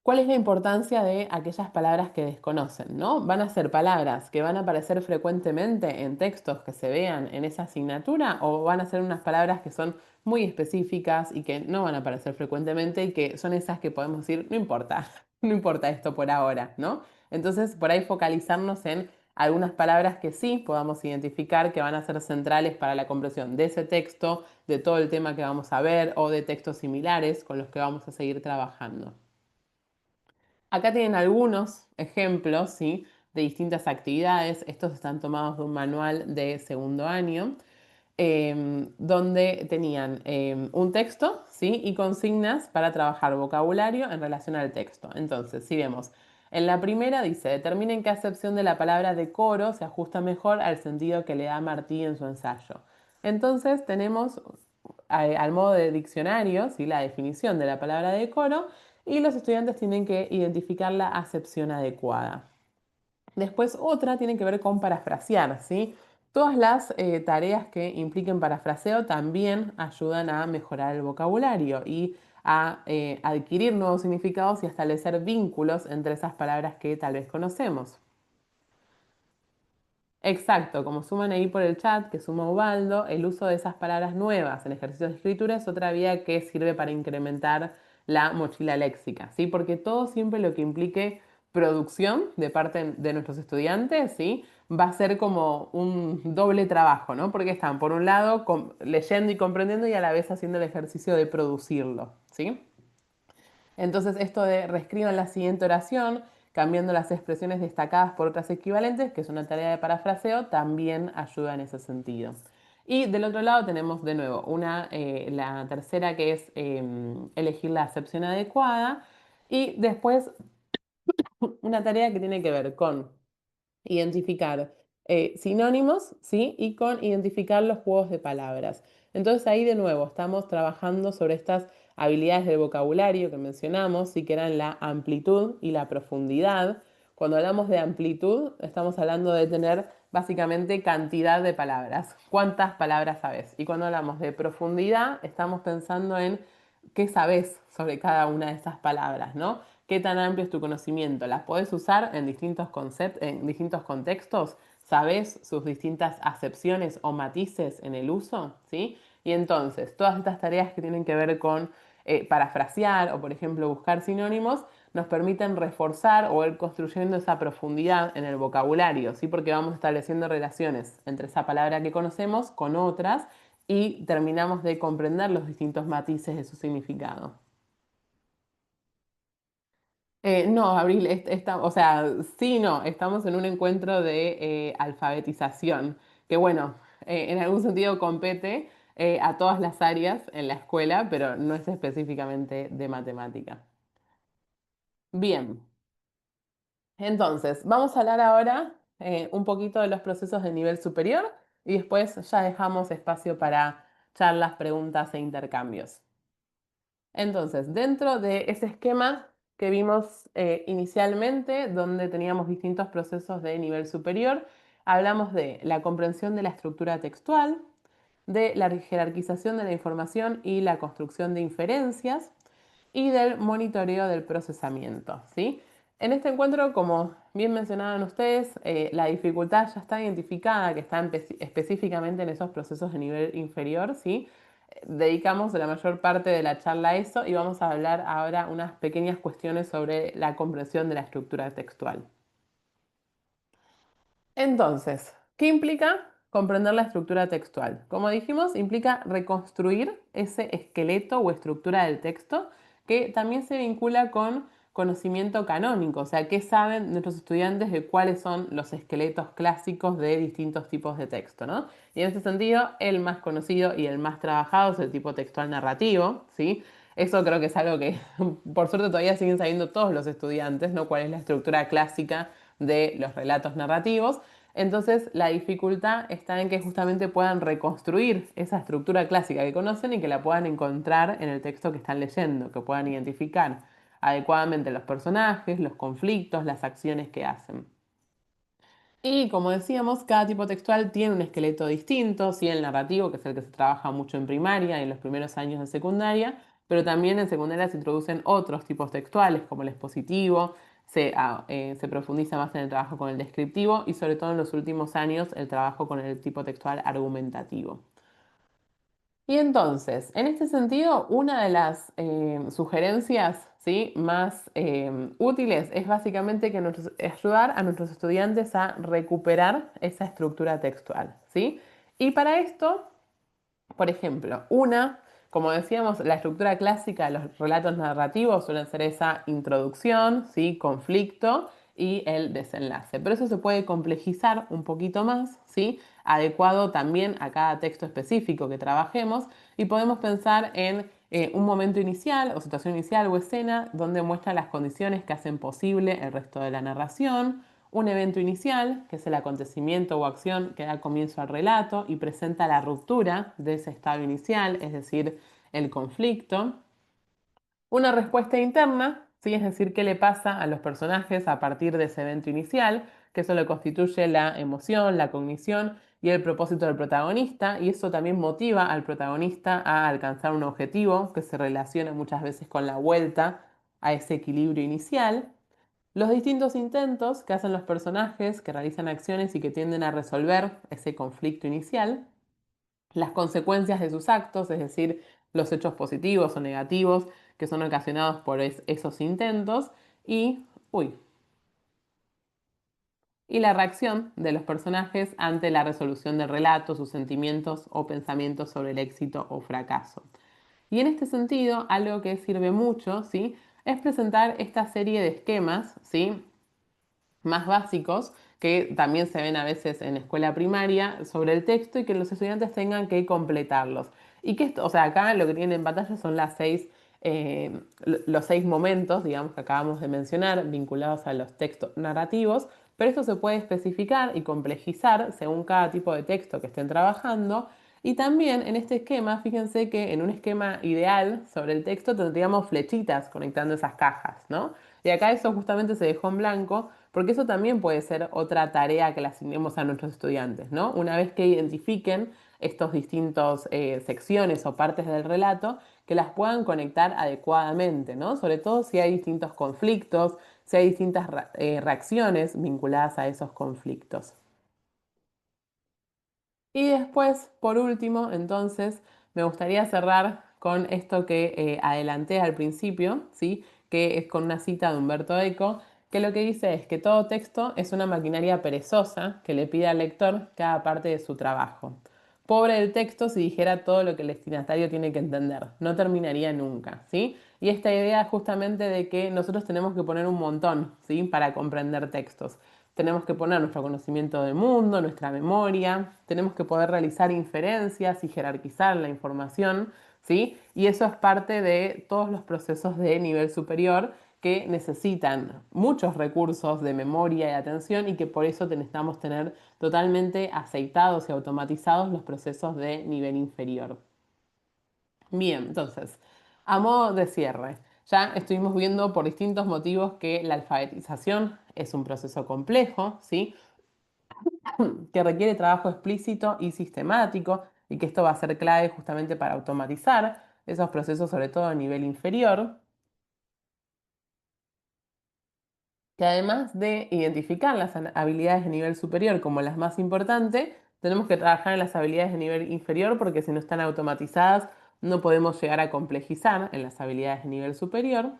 ¿cuál es la importancia de aquellas palabras que desconocen, ¿no? ¿Van a ser palabras que van a aparecer frecuentemente en textos que se vean en esa asignatura o van a ser unas palabras que son muy específicas y que no van a aparecer frecuentemente y que son esas que podemos decir, no importa, no importa esto por ahora, ¿no? Entonces, por ahí focalizarnos en algunas palabras que sí podamos identificar que van a ser centrales para la comprensión de ese texto, de todo el tema que vamos a ver o de textos similares con los que vamos a seguir trabajando. Acá tienen algunos ejemplos, ¿sí?, de distintas actividades. Estos están tomados de un manual de segundo año, donde tenían un texto, ¿sí?, y consignas para trabajar vocabulario en relación al texto. Entonces, si vemos, en la primera dice, determinen qué acepción de la palabra decoro se ajusta mejor al sentido que le da Martí en su ensayo. Entonces tenemos al modo de diccionario, ¿sí?, la definición de la palabra decoro y los estudiantes tienen que identificar la acepción adecuada. Después otra tiene que ver con parafrasear, ¿sí? Todas las tareas que impliquen parafraseo también ayudan a mejorar el vocabulario y a adquirir nuevos significados y a establecer vínculos entre esas palabras que tal vez conocemos. Exacto, como suman ahí por el chat, que suma Ubaldo, el uso de esas palabras nuevas en ejercicios de escritura es otra vía que sirve para incrementar la mochila léxica, ¿sí? Porque todo siempre lo que implique producción de parte de nuestros estudiantes, ¿sí?, va a ser como un doble trabajo, ¿no? Porque están, por un lado, leyendo y comprendiendo y a la vez haciendo el ejercicio de producirlo, ¿sí? Entonces, esto de reescriban la siguiente oración, cambiando las expresiones destacadas por otras equivalentes, que es una tarea de parafraseo, también ayuda en ese sentido. Y del otro lado tenemos de nuevo la tercera, que es elegir la acepción adecuada, y después una tarea que tiene que ver con identificar sinónimos, ¿sí? Y con identificar los juegos de palabras. Entonces ahí de nuevo estamos trabajando sobre estas habilidades del vocabulario que mencionamos, ¿sí? Que eran la amplitud y la profundidad. Cuando hablamos de amplitud, estamos hablando de tener básicamente cantidad de palabras. ¿Cuántas palabras sabes? Y cuando hablamos de profundidad, estamos pensando en qué sabes sobre cada una de esas palabras, ¿no? ¿Qué tan amplio es tu conocimiento? ¿Las podés usar en distintos conceptos, en distintos contextos? ¿Sabés sus distintas acepciones o matices en el uso? ¿Sí? Y entonces, todas estas tareas que tienen que ver con parafrasear o, por ejemplo, buscar sinónimos, nos permiten reforzar o ir construyendo esa profundidad en el vocabulario, ¿sí? Porque vamos estableciendo relaciones entre esa palabra que conocemos con otras y terminamos de comprender los distintos matices de su significado. No, Abril, o sea, sí, no, estamos en un encuentro de alfabetización, que bueno, en algún sentido compete a todas las áreas en la escuela, pero no es específicamente de matemática. Bien, entonces, vamos a hablar ahora un poquito de los procesos de nivel superior y después ya dejamos espacio para charlas, preguntas e intercambios. Entonces, dentro de ese esquema que vimos inicialmente, donde teníamos distintos procesos de nivel superior, hablamos de la comprensión de la estructura textual, de la jerarquización de la información y la construcción de inferencias, y del monitoreo del procesamiento, ¿sí? En este encuentro, como bien mencionaban ustedes, la dificultad ya está identificada, que está específicamente en esos procesos de nivel inferior, ¿sí? Dedicamos la mayor parte de la charla a eso y vamos a hablar ahora unas pequeñas cuestiones sobre la comprensión de la estructura textual. Entonces, ¿qué implica comprender la estructura textual? Como dijimos, implica reconstruir ese esqueleto o estructura del texto que también se vincula con conocimiento canónico, o sea, qué saben nuestros estudiantes de cuáles son los esqueletos clásicos de distintos tipos de texto, ¿no? Y en ese sentido, el más conocido y el más trabajado es el tipo textual narrativo, ¿sí? Eso creo que es algo que por suerte todavía siguen sabiendo todos los estudiantes, ¿no? Cuál es la estructura clásica de los relatos narrativos. Entonces, la dificultad está en que justamente puedan reconstruir esa estructura clásica que conocen y que la puedan encontrar en el texto que están leyendo, que puedan identificar adecuadamente los personajes, los conflictos, las acciones que hacen. Y como decíamos, cada tipo textual tiene un esqueleto distinto, ¿sí? El narrativo, que es el que se trabaja mucho en primaria y en los primeros años de secundaria, pero también en secundaria se introducen otros tipos textuales, como el expositivo, se profundiza más en el trabajo con el descriptivo y sobre todo en los últimos años el trabajo con el tipo textual argumentativo. Y entonces, en este sentido, una de las sugerencias, ¿sí? Más útiles es básicamente ayudar a nuestros estudiantes a recuperar esa estructura textual, ¿sí? Y para esto, por ejemplo, como decíamos, la estructura clásica de los relatos narrativos suelen ser esa introducción, ¿sí? Conflicto y el desenlace. Pero eso se puede complejizar un poquito más, ¿sí? Adecuado también a cada texto específico que trabajemos y podemos pensar en un momento inicial o situación inicial o escena donde muestra las condiciones que hacen posible el resto de la narración, un evento inicial, que es el acontecimiento o acción que da comienzo al relato y presenta la ruptura de ese estado inicial, es decir, el conflicto. Una respuesta interna, ¿sí? Es decir, qué le pasa a los personajes a partir de ese evento inicial, que eso lo constituye la emoción, la cognición y el propósito del protagonista, y eso también motiva al protagonista a alcanzar un objetivo que se relaciona muchas veces con la vuelta a ese equilibrio inicial. Los distintos intentos que hacen los personajes, que realizan acciones y que tienden a resolver ese conflicto inicial, las consecuencias de sus actos, es decir, los hechos positivos o negativos que son ocasionados por esos intentos, y, y la reacción de los personajes ante la resolución del relato, sus sentimientos o pensamientos sobre el éxito o fracaso. Y en este sentido, algo que sirve mucho, ¿sí? Es presentar esta serie de esquemas, ¿sí? Más básicos que también se ven a veces en escuela primaria sobre el texto y que los estudiantes tengan que completarlos. Y que esto, o sea, acá lo que tienen en pantalla son los 6 momentos, digamos, que acabamos de mencionar, vinculados a los textos narrativos, pero esto se puede especificar y complejizar según cada tipo de texto que estén trabajando. Y también en este esquema, fíjense que en un esquema ideal sobre el texto tendríamos flechitas conectando esas cajas, ¿no? Y acá eso justamente se dejó en blanco, porque eso también puede ser otra tarea que le asignemos a nuestros estudiantes, ¿no? Una vez que identifiquen estos distintos secciones o partes del relato, que las puedan conectar adecuadamente, ¿no? Sobre todo si hay distintos conflictos, si hay distintas reacciones vinculadas a esos conflictos. Y después, por último, entonces, me gustaría cerrar con esto que adelanté al principio, ¿sí? Que es con una cita de Humberto Eco, que lo que dice es que todo texto es una maquinaria perezosa que le pide al lector cada parte de su trabajo. Pobre del texto si dijera todo lo que el destinatario tiene que entender, no terminaría nunca, ¿sí? Y esta idea justamente de que nosotros tenemos que poner un montón, ¿sí? Para comprender textos. Tenemos que poner nuestro conocimiento del mundo, nuestra memoria, tenemos que poder realizar inferencias y jerarquizar la información, ¿sí? Y eso es parte de todos los procesos de nivel superior que necesitan muchos recursos de memoria y atención y que por eso necesitamos tener totalmente aceitados y automatizados los procesos de nivel inferior. Bien, entonces, a modo de cierre, ya estuvimos viendo por distintos motivos que la alfabetización es un proceso complejo, ¿sí? Que requiere trabajo explícito y sistemático y que esto va a ser clave justamente para automatizar esos procesos, sobre todo a nivel inferior. Que además de identificar las habilidades de nivel superior como las más importantes, tenemos que trabajar en las habilidades de nivel inferior porque si no están automatizadas no podemos llegar a complejizar en las habilidades de nivel superior.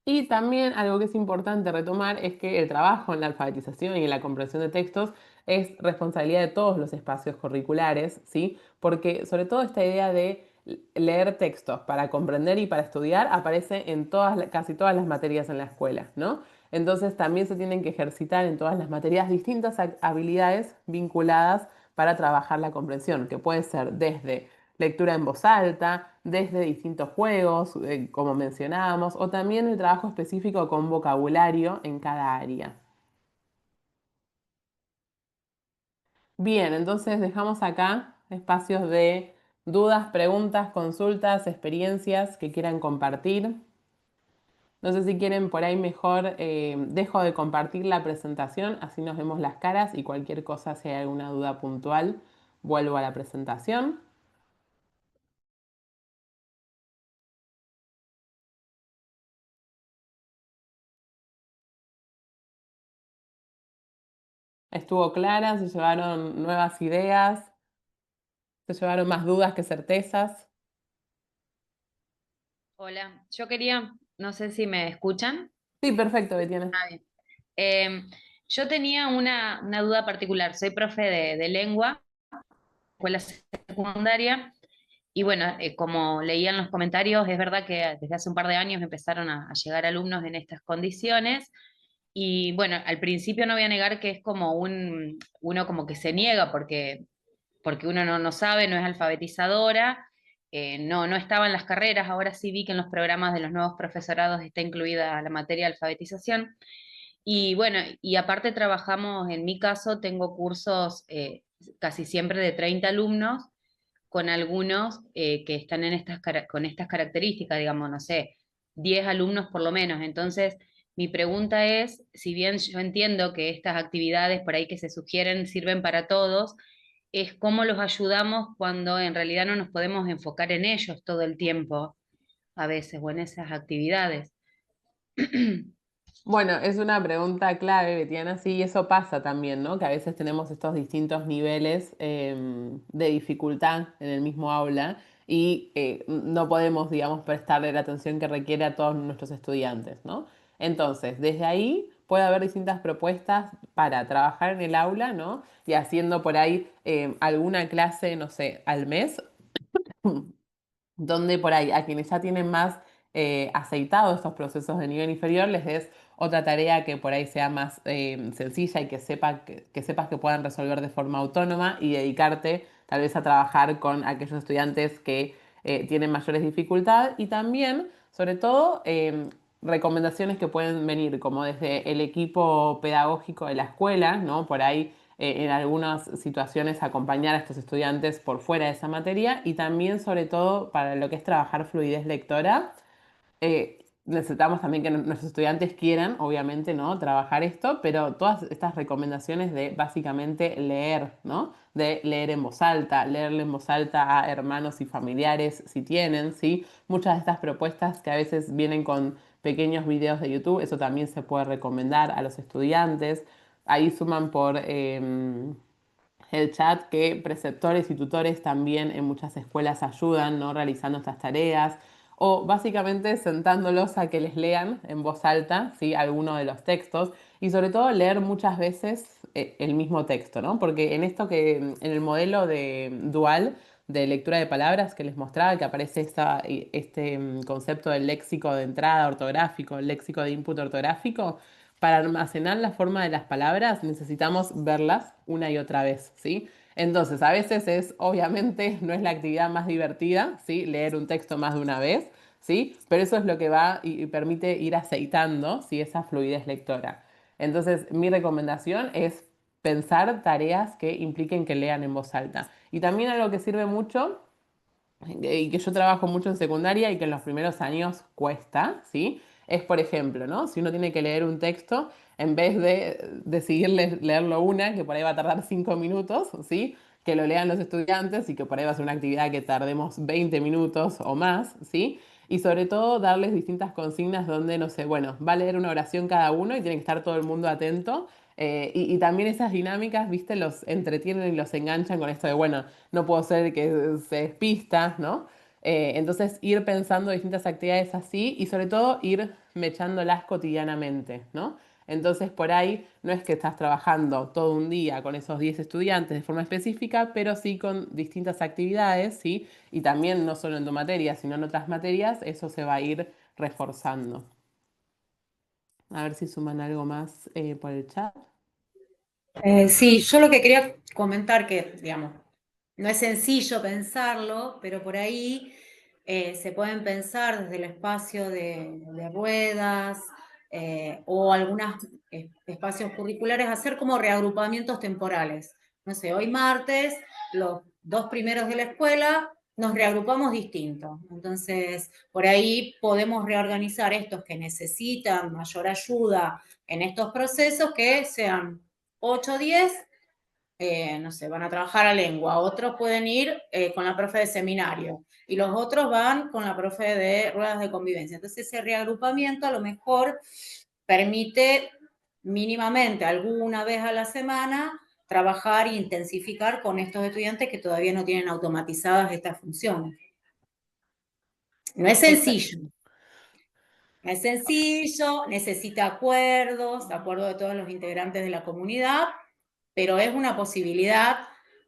Y también algo que es importante retomar es que el trabajo en la alfabetización y en la comprensión de textos es responsabilidad de todos los espacios curriculares, ¿sí? Porque sobre todo esta idea de leer textos para comprender y para estudiar aparece en casi todas las materias en la escuela, ¿no? Entonces también se tienen que ejercitar en todas las materias distintas habilidades vinculadas para trabajar la comprensión, que puede ser desde lectura en voz alta, desde distintos juegos, como mencionábamos, o también el trabajo específico con vocabulario en cada área. Bien, entonces dejamos acá espacios de dudas, preguntas, consultas, experiencias que quieran compartir. No sé si quieren por ahí mejor, dejo de compartir la presentación, así nos vemos las caras y cualquier cosa, si hay alguna duda puntual, vuelvo a la presentación. Estuvo clara, se llevaron nuevas ideas, se llevaron más dudas que certezas. Hola, yo quería, no sé si me escuchan. Sí, perfecto, Betiana. Bien. Yo tenía una duda particular. Soy profe de lengua, escuela secundaria, y bueno, como leía en los comentarios, es verdad que desde hace un par de años empezaron a llegar alumnos en estas condiciones. Y bueno, al principio no voy a negar que es como uno como que se niega porque uno no sabe, no es alfabetizadora, no estaba en las carreras, ahora sí vi que en los programas de los nuevos profesorados está incluida la materia de alfabetización. Y bueno, y aparte trabajamos, en mi caso, tengo cursos casi siempre de 30 alumnos, con algunos que están con estas características, digamos, no sé, 10 alumnos por lo menos. Entonces, mi pregunta es, si bien yo entiendo que estas actividades por ahí que se sugieren sirven para todos, es cómo los ayudamos cuando en realidad no nos podemos enfocar en ellos todo el tiempo, a veces, o en esas actividades. Bueno, es una pregunta clave, Betiana, sí, y eso pasa también, ¿no? Que a veces tenemos estos distintos niveles de dificultad en el mismo aula y no podemos, digamos, prestarle la atención que requiere a todos nuestros estudiantes, ¿no? Entonces, desde ahí puede haber distintas propuestas para trabajar en el aula, ¿no? Y haciendo por ahí alguna clase, no sé, al mes donde por ahí a quienes ya tienen más aceitados estos procesos de nivel inferior les des otra tarea que por ahí sea más sencilla y que sepas que puedan resolver de forma autónoma y dedicarte tal vez a trabajar con aquellos estudiantes que tienen mayores dificultades y también, sobre todo, recomendaciones que pueden venir como desde el equipo pedagógico de la escuela, ¿no? Por ahí en algunas situaciones acompañar a estos estudiantes por fuera de esa materia y también sobre todo para lo que es trabajar fluidez lectora. Necesitamos también que nuestros estudiantes quieran, obviamente, ¿no? Trabajar esto, pero todas estas recomendaciones de básicamente leer, ¿no? De leer en voz alta, leerle en voz alta a hermanos y familiares si tienen, ¿sí? Muchas de estas propuestas que a veces vienen con pequeños videos de YouTube, eso también se puede recomendar a los estudiantes. Ahí suman por el chat que preceptores y tutores también en muchas escuelas ayudan, ¿no? Realizando estas tareas o básicamente sentándolos a que les lean en voz alta, ¿sí? Alguno de los textos y sobre todo leer muchas veces el mismo texto, ¿no? Porque en esto en el modelo de dual de lectura de palabras que les mostraba, que aparece este concepto del léxico de entrada ortográfico, el léxico de input ortográfico, para almacenar la forma de las palabras necesitamos verlas una y otra vez, ¿sí? Entonces, a veces obviamente, no es la actividad más divertida, ¿sí? Leer un texto más de una vez, ¿sí? Pero eso es lo que va y permite ir aceitando, ¿sí? Esa fluidez lectora. Entonces, mi recomendación es pensar tareas que impliquen que lean en voz alta. Y también algo que sirve mucho y que yo trabajo mucho en secundaria y que en los primeros años cuesta, ¿sí? Es, por ejemplo, ¿no? Si uno tiene que leer un texto, en vez de decidir leerlo que por ahí va a tardar 5 minutos, ¿sí? Que lo lean los estudiantes y que por ahí va a ser una actividad que tardemos 20 minutos o más, ¿sí? Y sobre todo darles distintas consignas donde, no sé, bueno, va a leer una oración cada uno y tiene que estar todo el mundo atento. Y también esas dinámicas, viste, los entretienen y los enganchan con esto de, bueno, no puedo ser que se despista, ¿no? Entonces ir pensando distintas actividades así y sobre todo ir mechándolas cotidianamente, ¿no? Entonces por ahí no es que estás trabajando todo un día con esos 10 estudiantes de forma específica, pero sí con distintas actividades, ¿sí? Y también no solo en tu materia, sino en otras materias, eso se va a ir reforzando. A ver si suman algo más por el chat. Sí, yo lo que quería comentar que, digamos, no es sencillo pensarlo, pero por ahí se pueden pensar desde el espacio de ruedas o algunos espacios curriculares, hacer como reagrupamientos temporales. No sé, hoy martes, los 2 primeros de la escuela nos reagrupamos distintos. Entonces, por ahí podemos reorganizar estos que necesitan mayor ayuda en estos procesos, que sean 8 o 10, no sé, van a trabajar a lengua, otros pueden ir con la profe de seminario y los otros van con la profe de ruedas de convivencia. Entonces ese reagrupamiento a lo mejor permite mínimamente alguna vez a la semana trabajar e intensificar con estos estudiantes que todavía no tienen automatizadas estas funciones. No es sencillo. No es sencillo, necesita acuerdos de todos los integrantes de la comunidad, pero es una posibilidad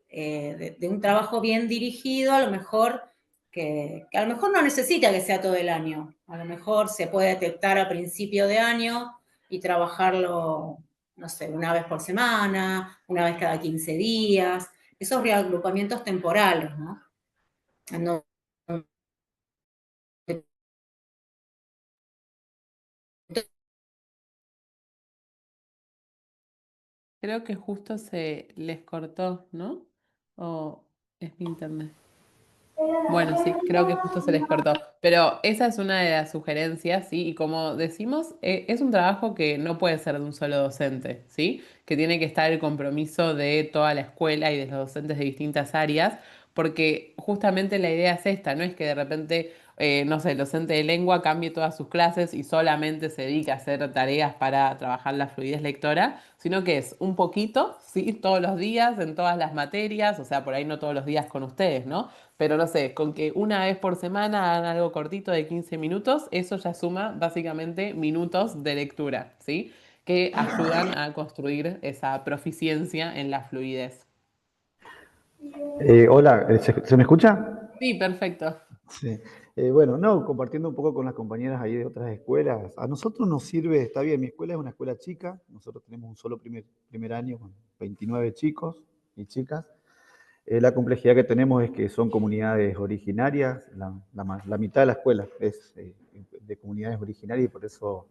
de un trabajo bien dirigido, a lo mejor que a lo mejor no necesita que sea todo el año, a lo mejor se puede detectar a principio de año y trabajarlo, no sé, una vez por semana, una vez cada 15 días, esos reagrupamientos temporales, ¿no? No, Creo que justo se les cortó, ¿no? ¿O es mi internet? Bueno, sí, creo que justo se les cortó. Pero esa es una de las sugerencias, ¿sí? Y como decimos, es un trabajo que no puede ser de un solo docente, ¿sí? Que tiene que estar el compromiso de toda la escuela y de los docentes de distintas áreas, porque justamente la idea es esta, no es que de repente, no sé, el docente de lengua cambie todas sus clases y solamente se dedique a hacer tareas para trabajar la fluidez lectora, sino que es un poquito, ¿sí? Todos los días, en todas las materias, o sea, por ahí no todos los días con ustedes, ¿no? Pero no sé, con que una vez por semana hagan algo cortito de 15 minutos, eso ya suma básicamente minutos de lectura, ¿sí? Que ayudan a construir esa proficiencia en la fluidez. Hola, ¿se me escucha? Sí, perfecto. Sí. Bueno, no, compartiendo un poco con las compañeras ahí de otras escuelas, a nosotros nos sirve, está bien, mi escuela es una escuela chica, nosotros tenemos un solo primer año con 29 chicos y chicas. La complejidad que tenemos es que son comunidades originarias, la mitad de la escuela es de comunidades originarias y por eso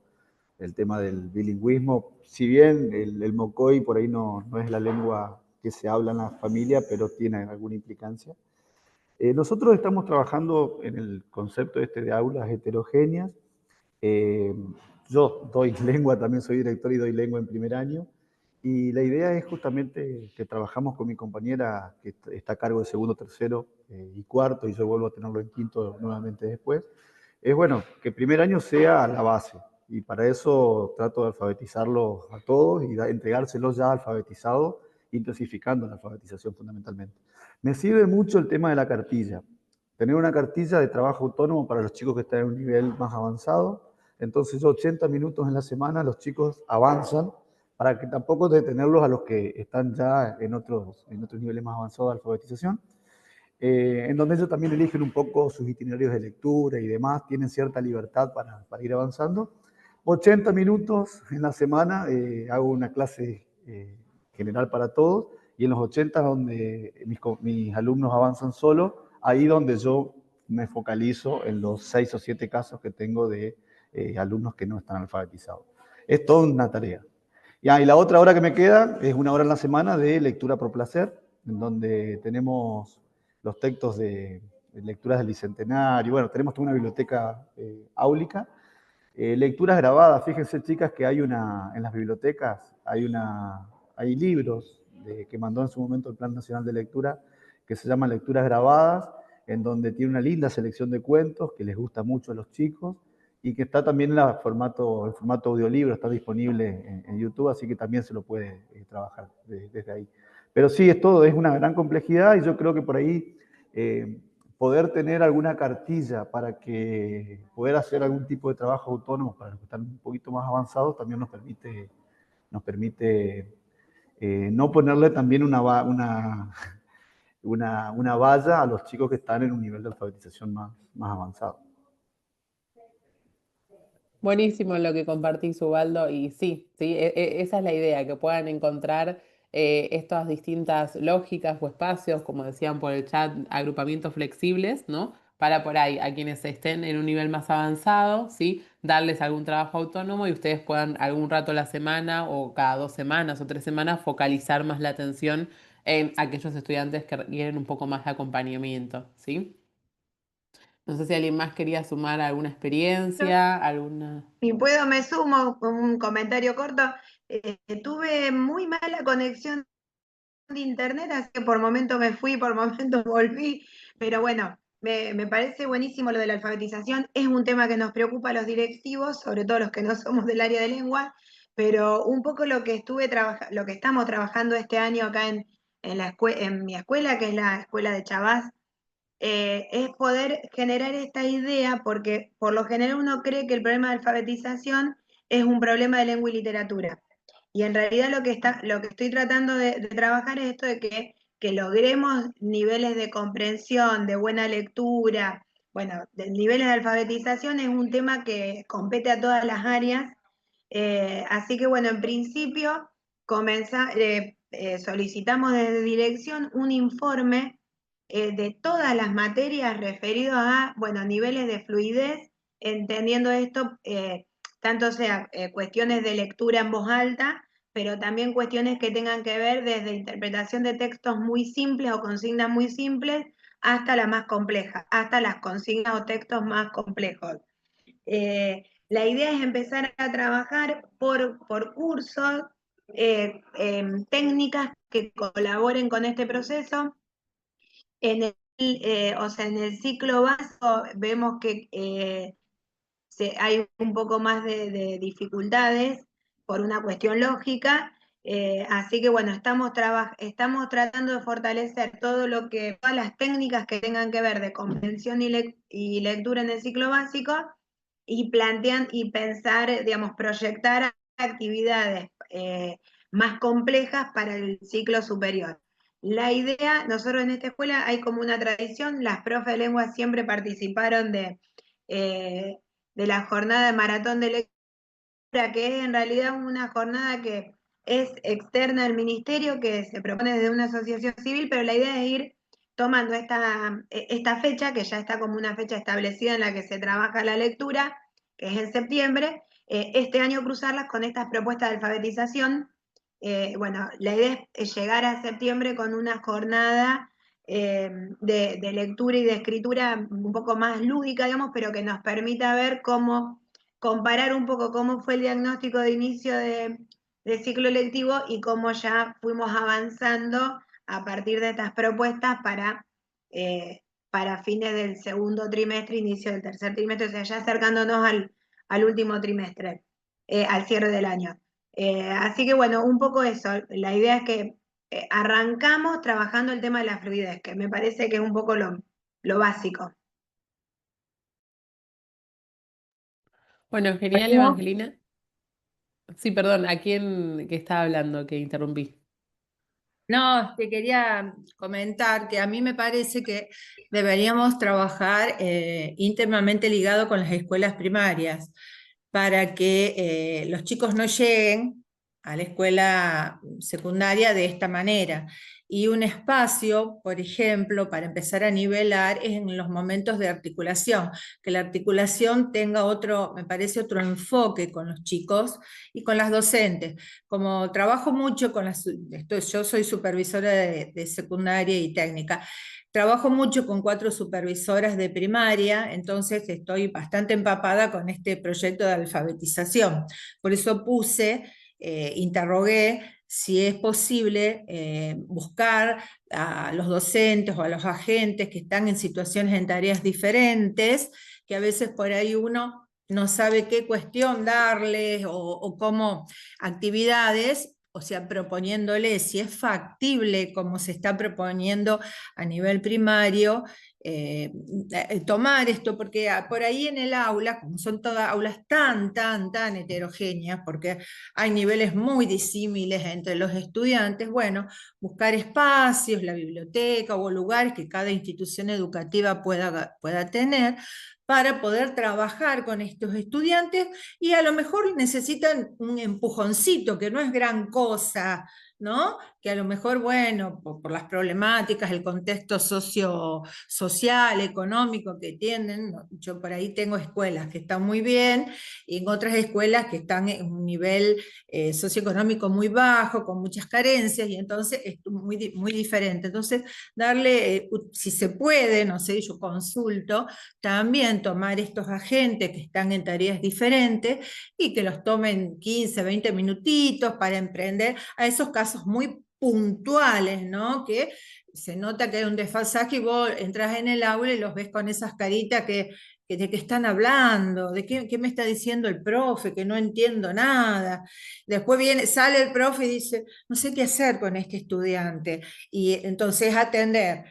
el tema del bilingüismo, si bien el mocoy por ahí no es la lengua que se habla en la familia, pero tiene alguna implicancia. Nosotros estamos trabajando en el concepto este de aulas heterogéneas. Yo doy lengua, también soy director y doy lengua en primer año. Y la idea es justamente que trabajamos con mi compañera que está a cargo de segundo, tercero y cuarto, y yo vuelvo a tenerlo en quinto nuevamente después. Es bueno, que primer año sea la base. Y para eso trato de alfabetizarlos a todos y entregárselos ya alfabetizados, intensificando la alfabetización fundamentalmente. Me sirve mucho el tema de la cartilla. Tener una cartilla de trabajo autónomo para los chicos que están en un nivel más avanzado. Entonces, 80 minutos en la semana los chicos avanzan para que tampoco detenerlos a los que están ya en otros niveles más avanzados de alfabetización. En donde ellos también eligen un poco sus itinerarios de lectura y demás, tienen cierta libertad para ir avanzando. 80 minutos en la semana hago una clase general para todos y en los 80 donde mis alumnos avanzan solos, ahí donde yo me focalizo en los 6 o 7 casos que tengo de alumnos que no están alfabetizados. Es toda una tarea. Y la otra hora que me queda es una hora en la semana de lectura por placer, en donde tenemos los textos de lecturas del Bicentenario. Bueno, tenemos toda una biblioteca áulica. Lecturas grabadas, fíjense chicas que en las bibliotecas hay libros que mandó en su momento el Plan Nacional de Lectura que se llaman Lecturas Grabadas, en donde tiene una linda selección de cuentos que les gusta mucho a los chicos y que está también en formato audiolibro, está disponible en YouTube, así que también se lo puede trabajar desde ahí. Pero sí, es una gran complejidad y yo creo que por ahí poder tener alguna cartilla para que poder hacer algún tipo de trabajo autónomo para los que están un poquito más avanzados también nos permite no ponerle también una valla a los chicos que están en un nivel de alfabetización más avanzado. Buenísimo lo que compartís, Ubaldo, y sí, esa es la idea, que puedan encontrar estas distintas lógicas o espacios, como decían por el chat, agrupamientos flexibles, ¿no? Para por ahí, a quienes estén en un nivel más avanzado, ¿sí? Darles algún trabajo autónomo y ustedes puedan algún rato a la semana o cada 2 semanas o 3 semanas focalizar más la atención en aquellos estudiantes que requieren un poco más de acompañamiento, ¿sí? No sé si alguien más quería sumar alguna experiencia, alguna... Si puedo, me sumo con un comentario corto. Tuve muy mala conexión de internet, así que por momentos me fui, por momentos volví, pero bueno, me parece buenísimo lo de la alfabetización. Es un tema que nos preocupa a los directivos, sobre todo los que no somos del área de lengua, pero un poco lo que estamos trabajando este año acá en mi escuela, que es la escuela de Chabás, es poder generar esta idea, porque por lo general uno cree que el problema de alfabetización es un problema de lengua y literatura. Y en realidad lo que estoy tratando de trabajar es esto de que logremos niveles de comprensión, de buena lectura. Bueno, de niveles de alfabetización es un tema que compete a todas las áreas. Así que bueno, en principio solicitamos desde dirección un informe de todas las materias referidas a, bueno, niveles de fluidez, entendiendo esto, tanto sea cuestiones de lectura en voz alta, pero también cuestiones que tengan que ver desde interpretación de textos muy simples o consignas muy simples hasta la más compleja, hasta las consignas o textos más complejos. La idea es empezar a trabajar por cursos, técnicas que colaboren con este proceso. En el ciclo básico vemos que hay un poco más de dificultades por una cuestión lógica, así que bueno, estamos tratando de fortalecer todas las técnicas que tengan que ver de comprensión y lectura en el ciclo básico y pensar, digamos, proyectar actividades más complejas para el ciclo superior. La idea, nosotros en esta escuela hay como una tradición, las profes de lengua siempre participaron de la jornada de maratón de lectura, que es en realidad una jornada que es externa al ministerio, que se propone desde una asociación civil, pero la idea es ir tomando esta fecha, que ya está como una fecha establecida en la que se trabaja la lectura, que es en septiembre, este año cruzarlas con estas propuestas de alfabetización. Bueno, la idea es llegar a septiembre con una jornada de lectura y de escritura un poco más lúdica, digamos, pero que nos permita ver cómo comparar un poco cómo fue el diagnóstico de inicio de ciclo lectivo y cómo ya fuimos avanzando a partir de estas propuestas para fines del segundo trimestre, inicio del tercer trimestre, o sea, ya acercándonos al último trimestre, al cierre del año. Así que bueno, un poco eso. La idea es que arrancamos trabajando el tema de la fluidez, que me parece que es un poco lo básico. Bueno, genial, Evangelina. Sí, perdón, ¿a quién que estaba hablando que interrumpí? No, te quería comentar que a mí me parece que deberíamos trabajar íntimamente ligado con las escuelas primarias para que los chicos no lleguen a la escuela secundaria de esta manera. Y un espacio, por ejemplo, para empezar a nivelar es en los momentos de articulación, que la articulación tenga otro, me parece, otro enfoque con los chicos y con las docentes. Como trabajo mucho con yo soy supervisora de secundaria y técnica, trabajo mucho con 4 supervisoras de primaria, entonces estoy bastante empapada con este proyecto de alfabetización. Por eso interrogué si es posible buscar a los docentes o a los agentes que están en situaciones en tareas diferentes, que a veces por ahí uno no sabe qué cuestión darles o cómo actividades, o sea, proponiéndole si es factible como se está proponiendo a nivel primario, tomar esto, porque por ahí en el aula, como son todas aulas tan heterogéneas, porque hay niveles muy disímiles entre los estudiantes, bueno, buscar espacios, la biblioteca o lugares que cada institución educativa pueda tener para poder trabajar con estos estudiantes y a lo mejor necesitan un empujoncito, que no es gran cosa, ¿no? Que a lo mejor, bueno, por las problemáticas, el contexto social, económico que tienen, ¿no? Yo por ahí tengo escuelas que están muy bien y en otras escuelas que están en un nivel socioeconómico muy bajo, con muchas carencias, y entonces es muy diferente. Entonces, darle, si se puede, no sé, yo consulto, también tomar estos agentes que están en tareas diferentes y que los tomen 15, 20 minutitos para emprender a esos casos muy puntuales, ¿no? Que se nota que hay un desfasaje y vos entras en el aula y los ves con esas caritas de qué están hablando, de qué me está diciendo el profe, que no entiendo nada. Después sale el profe y dice, no sé qué hacer con este estudiante. Y entonces atender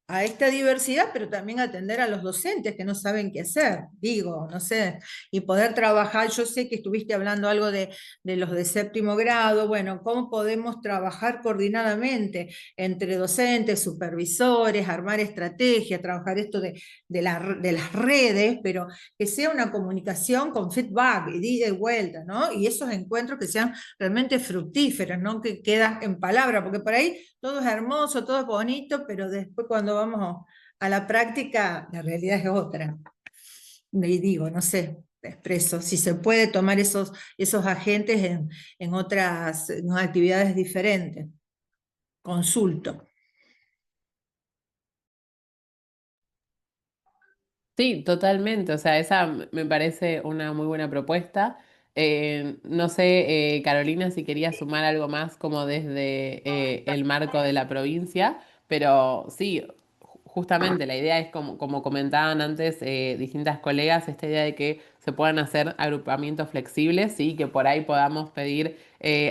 a esta diversidad, pero también atender a los docentes que no saben qué hacer, digo, no sé, y poder trabajar. Yo sé que estuviste hablando algo de los de séptimo grado, bueno, cómo podemos trabajar coordinadamente entre docentes, supervisores, armar estrategias, trabajar esto de las redes, pero que sea una comunicación con feedback, y ida y vuelta, ¿no? Y esos encuentros que sean realmente fructíferos, ¿no? Que quedan en palabra, porque por ahí todo es hermoso, todo es bonito, pero después cuando vamos a la práctica, la realidad es otra. Y digo, no sé, expreso, si se puede tomar esos agentes en otras actividades diferentes. Consulto. Sí, totalmente. O sea, esa me parece una muy buena propuesta. No sé, Carolina, si quería sumar algo más como desde el marco de la provincia, pero sí, justamente la idea es como comentaban antes distintas colegas, esta idea de que se puedan hacer agrupamientos flexibles, sí, que por ahí podamos pedir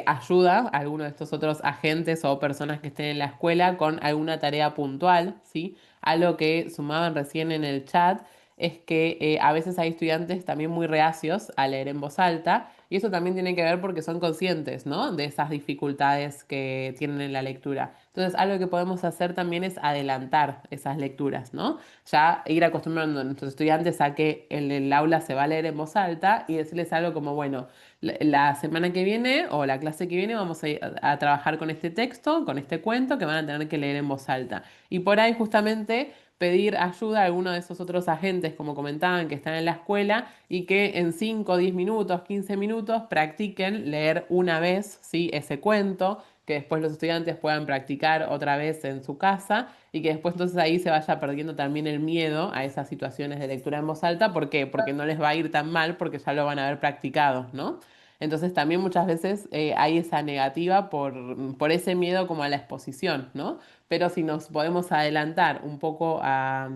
ayuda a alguno de estos otros agentes o personas que estén en la escuela con alguna tarea puntual, sí. Algo que sumaban recién en el chat es que a veces hay estudiantes también muy reacios a leer en voz alta y eso también tiene que ver porque son conscientes, ¿no? De esas dificultades que tienen en la lectura. Entonces, algo que podemos hacer también es adelantar esas lecturas, ¿no? Ya ir acostumbrando a nuestros estudiantes a que en el aula se va a leer en voz alta y decirles algo como, bueno, la semana que viene o la clase que viene vamos a trabajar con este texto, con este cuento que van a tener que leer en voz alta. Y por ahí justamente pedir ayuda a alguno de esos otros agentes, como comentaban, que están en la escuela y que en 5, 10 minutos, 15 minutos practiquen leer una vez, ¿sí?, ese cuento, que después los estudiantes puedan practicar otra vez en su casa y que después entonces ahí se vaya perdiendo también el miedo a esas situaciones de lectura en voz alta. ¿Por qué? Porque no les va a ir tan mal porque ya lo van a haber practicado, ¿no? Entonces también muchas veces hay esa negativa por ese miedo como a la exposición, ¿no? Pero si nos podemos adelantar un poco a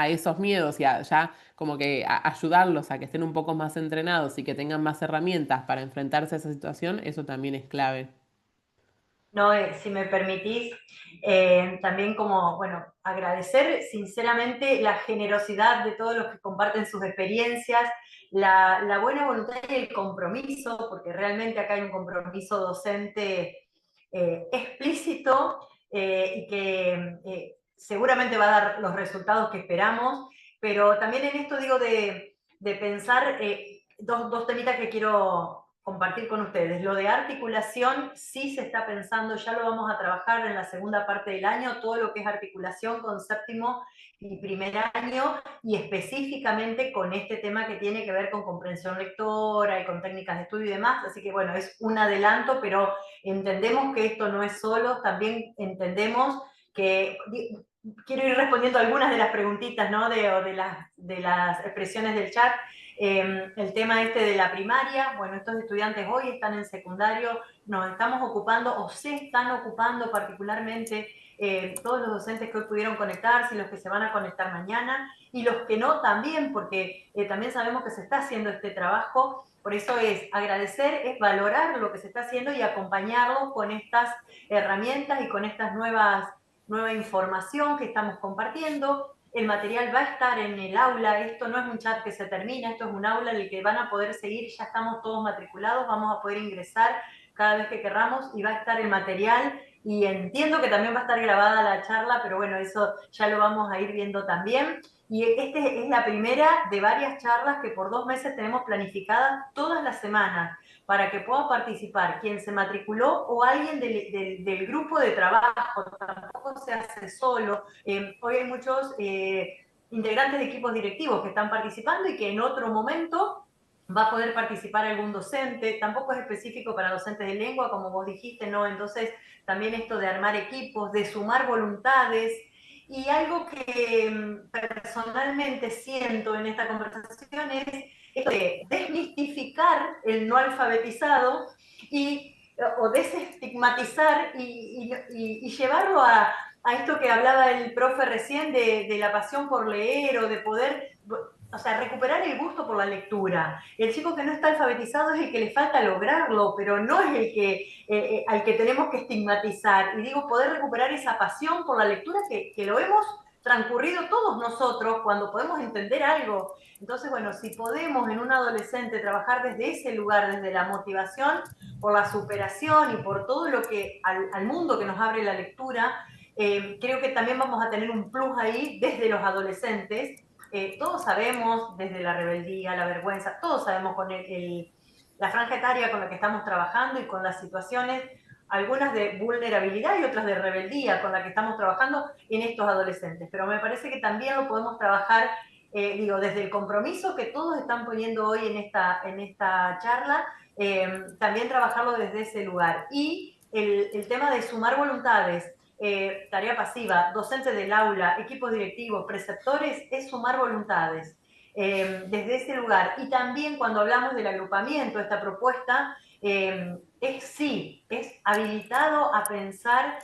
esos miedos y a ya como que ayudarlos a que estén un poco más entrenados y que tengan más herramientas para enfrentarse a esa situación, eso también es clave. No, si me permitís, también como, bueno, agradecer sinceramente la generosidad de todos los que comparten sus experiencias, la buena voluntad y el compromiso, porque realmente acá hay un compromiso docente explícito y que seguramente va a dar los resultados que esperamos, pero también en esto digo de pensar dos temitas que quiero compartir con ustedes. Lo de articulación sí se está pensando, ya lo vamos a trabajar en la segunda parte del año, todo lo que es articulación con séptimo y primer año, y específicamente con este tema que tiene que ver con comprensión lectora y con técnicas de estudio y demás, así que bueno, es un adelanto, pero entendemos que esto no es solo, también entendemos que... Quiero ir respondiendo algunas de las preguntitas, ¿no? de las expresiones del chat. El tema este de la primaria, bueno, estos estudiantes hoy están en secundario, nos estamos ocupando o se están ocupando particularmente todos los docentes que hoy pudieron conectarse y los que se van a conectar mañana y los que no también, porque también sabemos que se está haciendo este trabajo, por eso es agradecer, es valorar lo que se está haciendo y acompañarlo con estas herramientas y con estas nueva información que estamos compartiendo. El material va a estar en el aula, esto no es un chat que se termina, esto es un aula en el que van a poder seguir, ya estamos todos matriculados, vamos a poder ingresar cada vez que querramos y va a estar el material y entiendo que también va a estar grabada la charla, pero bueno, eso ya lo vamos a ir viendo también. Y esta es la primera de varias charlas que por 2 meses tenemos planificadas todas las semanas para que pueda participar quien se matriculó o alguien del grupo de trabajo, tampoco se hace solo. Hoy hay muchos integrantes de equipos directivos que están participando y que en otro momento va a poder participar algún docente, tampoco es específico para docentes de lengua, como vos dijiste, ¿no? Entonces, también esto de armar equipos, de sumar voluntades, y algo que personalmente siento en esta conversación es esto de desmistificar el no alfabetizado o desestigmatizar y llevarlo a esto que hablaba el profe recién de la pasión por leer o de poder, o sea, recuperar el gusto por la lectura. El chico que no está alfabetizado es el que le falta lograrlo, pero no es el que al que tenemos que estigmatizar. Y digo, poder recuperar esa pasión por la lectura que lo hemos transcurrido todos nosotros cuando podemos entender algo. Entonces, bueno, si podemos en un adolescente trabajar desde ese lugar, desde la motivación, por la superación y por todo lo que al mundo que nos abre la lectura, creo que también vamos a tener un plus ahí desde los adolescentes. Todos sabemos, desde la rebeldía, la vergüenza, todos sabemos con la franja etaria con la que estamos trabajando y con las situaciones, algunas de vulnerabilidad y otras de rebeldía con la que estamos trabajando en estos adolescentes. Pero me parece que también lo podemos trabajar, desde el compromiso que todos están poniendo hoy en esta charla, también trabajarlo desde ese lugar. Y el tema de sumar voluntades, tarea pasiva, docentes del aula, equipos directivos, preceptores, es sumar voluntades desde ese lugar. Y también cuando hablamos del agrupamiento, esta propuesta es habilitado a pensar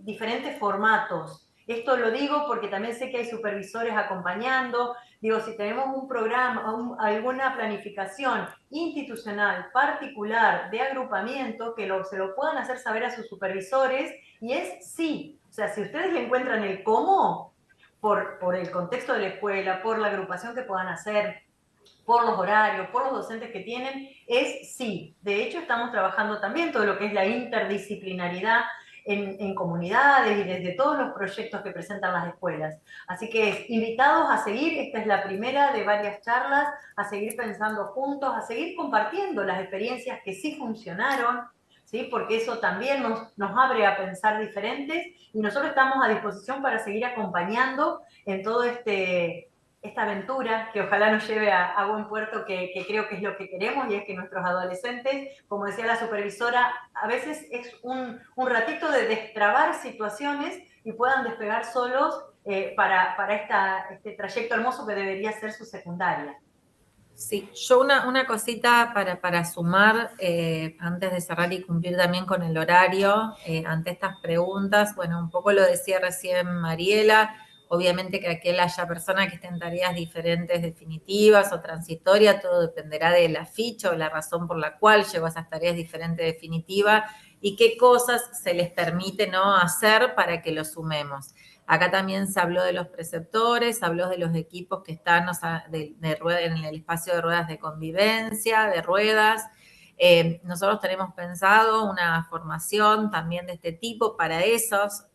diferentes formatos. Esto lo digo porque también sé que hay supervisores acompañando. Digo, si tenemos un programa, alguna planificación institucional particular de agrupamiento, que se lo puedan hacer saber a sus supervisores, y es sí. O sea, si ustedes le encuentran el cómo, por el contexto de la escuela, por la agrupación que puedan hacer, por los horarios, por los docentes que tienen, es sí. De hecho, estamos trabajando también todo lo que es la interdisciplinaridad en comunidades y desde todos los proyectos que presentan las escuelas. Así que invitados a seguir, esta es la primera de varias charlas, a seguir pensando juntos, a seguir compartiendo las experiencias que sí funcionaron, ¿sí? Porque eso también nos abre a pensar diferentes y nosotros estamos a disposición para seguir acompañando en todo esta aventura que ojalá nos lleve a buen puerto, que creo que es lo que queremos, y es que nuestros adolescentes, como decía la supervisora, a veces es un ratito de destrabar situaciones y puedan despegar solos para este trayecto hermoso que debería ser su secundaria. Sí, yo una cosita para sumar, antes de cerrar y cumplir también con el horario, ante estas preguntas, bueno, un poco lo decía recién Mariela, obviamente que aquí haya personas que estén en tareas diferentes, definitivas o transitorias, todo dependerá de la ficha o la razón por la cual llegó a esas tareas diferentes, definitivas, y qué cosas se les permite no hacer para que lo sumemos. Acá también se habló de los preceptores, se habló de los equipos que están, o sea, en el espacio de ruedas de convivencia, de ruedas. Nosotros tenemos pensado una formación también de este tipo para esos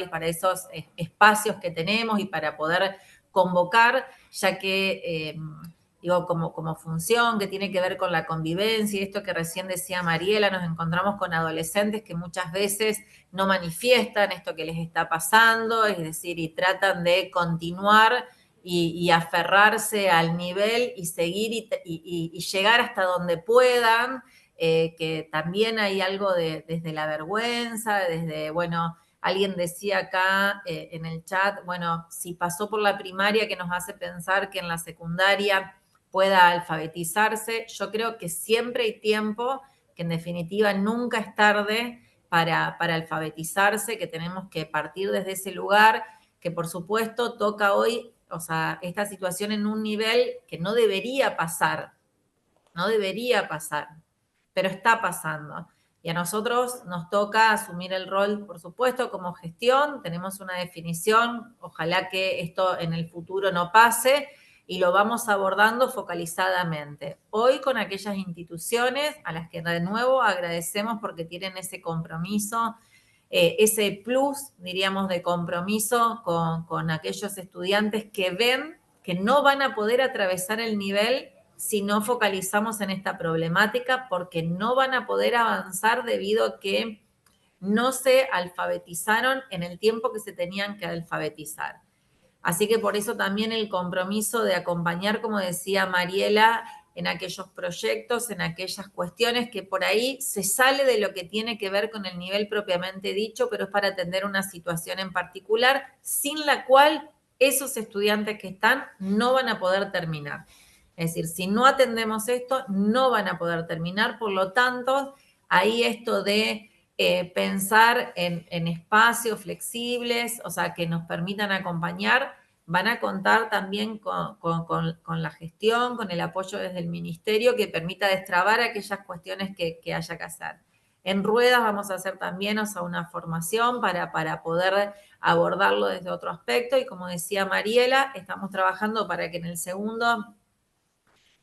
para esos espacios que tenemos y para poder convocar, ya que, digo, como función que tiene que ver con la convivencia y esto que recién decía Mariela, nos encontramos con adolescentes que muchas veces no manifiestan esto que les está pasando, es decir, y tratan de continuar y aferrarse al nivel y seguir y llegar hasta donde puedan, que también hay algo desde la vergüenza, desde, bueno, alguien decía acá en el chat, bueno, si pasó por la primaria que nos hace pensar que en la secundaria pueda alfabetizarse, yo creo que siempre hay tiempo, que en definitiva nunca es tarde para alfabetizarse, que tenemos que partir desde ese lugar, que por supuesto toca hoy, o sea, esta situación en un nivel que no debería pasar, pero está pasando. Y a nosotros nos toca asumir el rol, por supuesto, como gestión. Tenemos una definición, ojalá que esto en el futuro no pase, y lo vamos abordando focalizadamente. Hoy con aquellas instituciones a las que de nuevo agradecemos porque tienen ese compromiso, ese plus, diríamos, de compromiso con aquellos estudiantes que ven que no van a poder atravesar el nivel si no focalizamos en esta problemática, porque no van a poder avanzar debido a que no se alfabetizaron en el tiempo que se tenían que alfabetizar. Así que por eso también el compromiso de acompañar, como decía Mariela, en aquellos proyectos, en aquellas cuestiones que por ahí se sale de lo que tiene que ver con el nivel propiamente dicho, pero es para atender una situación en particular, sin la cual esos estudiantes que están no van a poder terminar. Es decir, si no atendemos esto, no van a poder terminar. Por lo tanto, ahí esto de pensar en espacios flexibles, o sea, que nos permitan acompañar, van a contar también con la gestión, con el apoyo desde el ministerio que permita destrabar aquellas cuestiones que haya que hacer. En ruedas vamos a hacer también, o sea, una formación para poder abordarlo desde otro aspecto, y como decía Mariela, estamos trabajando para que en el segundo,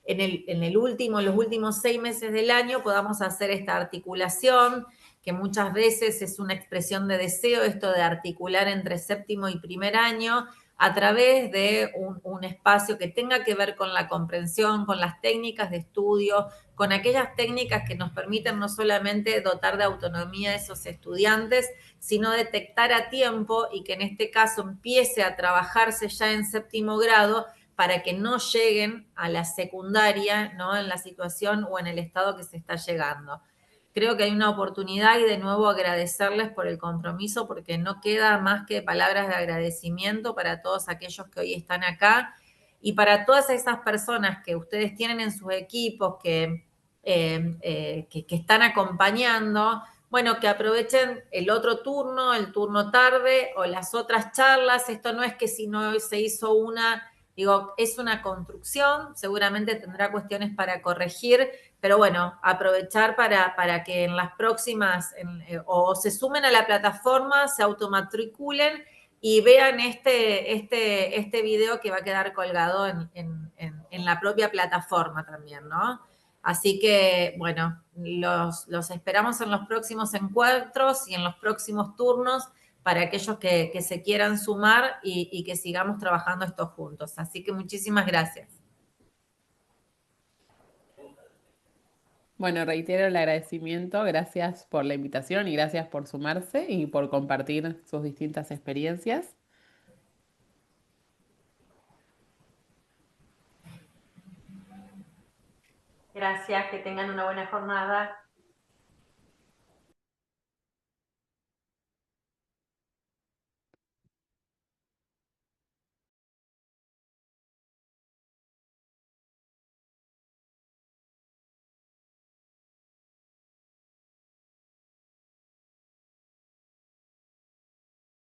los últimos 6 meses del año podamos hacer esta articulación, que muchas veces es una expresión de deseo, esto de articular entre séptimo y primer año, a través de un espacio que tenga que ver con la comprensión, con las técnicas de estudio, con aquellas técnicas que nos permiten no solamente dotar de autonomía a esos estudiantes, sino detectar a tiempo y que en este caso empiece a trabajarse ya en séptimo grado, para que no lleguen a la secundaria, ¿no?, en la situación o en el estado que se está llegando. Creo que hay una oportunidad y de nuevo agradecerles por el compromiso, porque no queda más que palabras de agradecimiento para todos aquellos que hoy están acá y para todas esas personas que ustedes tienen en sus equipos que están acompañando. Bueno, que aprovechen el otro turno, el turno tarde o las otras charlas. Esto no es que si no se hizo una... Digo, es una construcción, seguramente tendrá cuestiones para corregir, pero bueno, aprovechar para que en las próximas o se sumen a la plataforma, se automatriculen y vean este video que va a quedar colgado en la propia plataforma también, ¿no? Así que, bueno, los esperamos en los próximos encuentros y en los próximos turnos para aquellos que se quieran sumar y que sigamos trabajando esto juntos. Así que muchísimas gracias. Bueno, reitero el agradecimiento, gracias por la invitación y gracias por sumarse y por compartir sus distintas experiencias. Gracias, que tengan una buena jornada.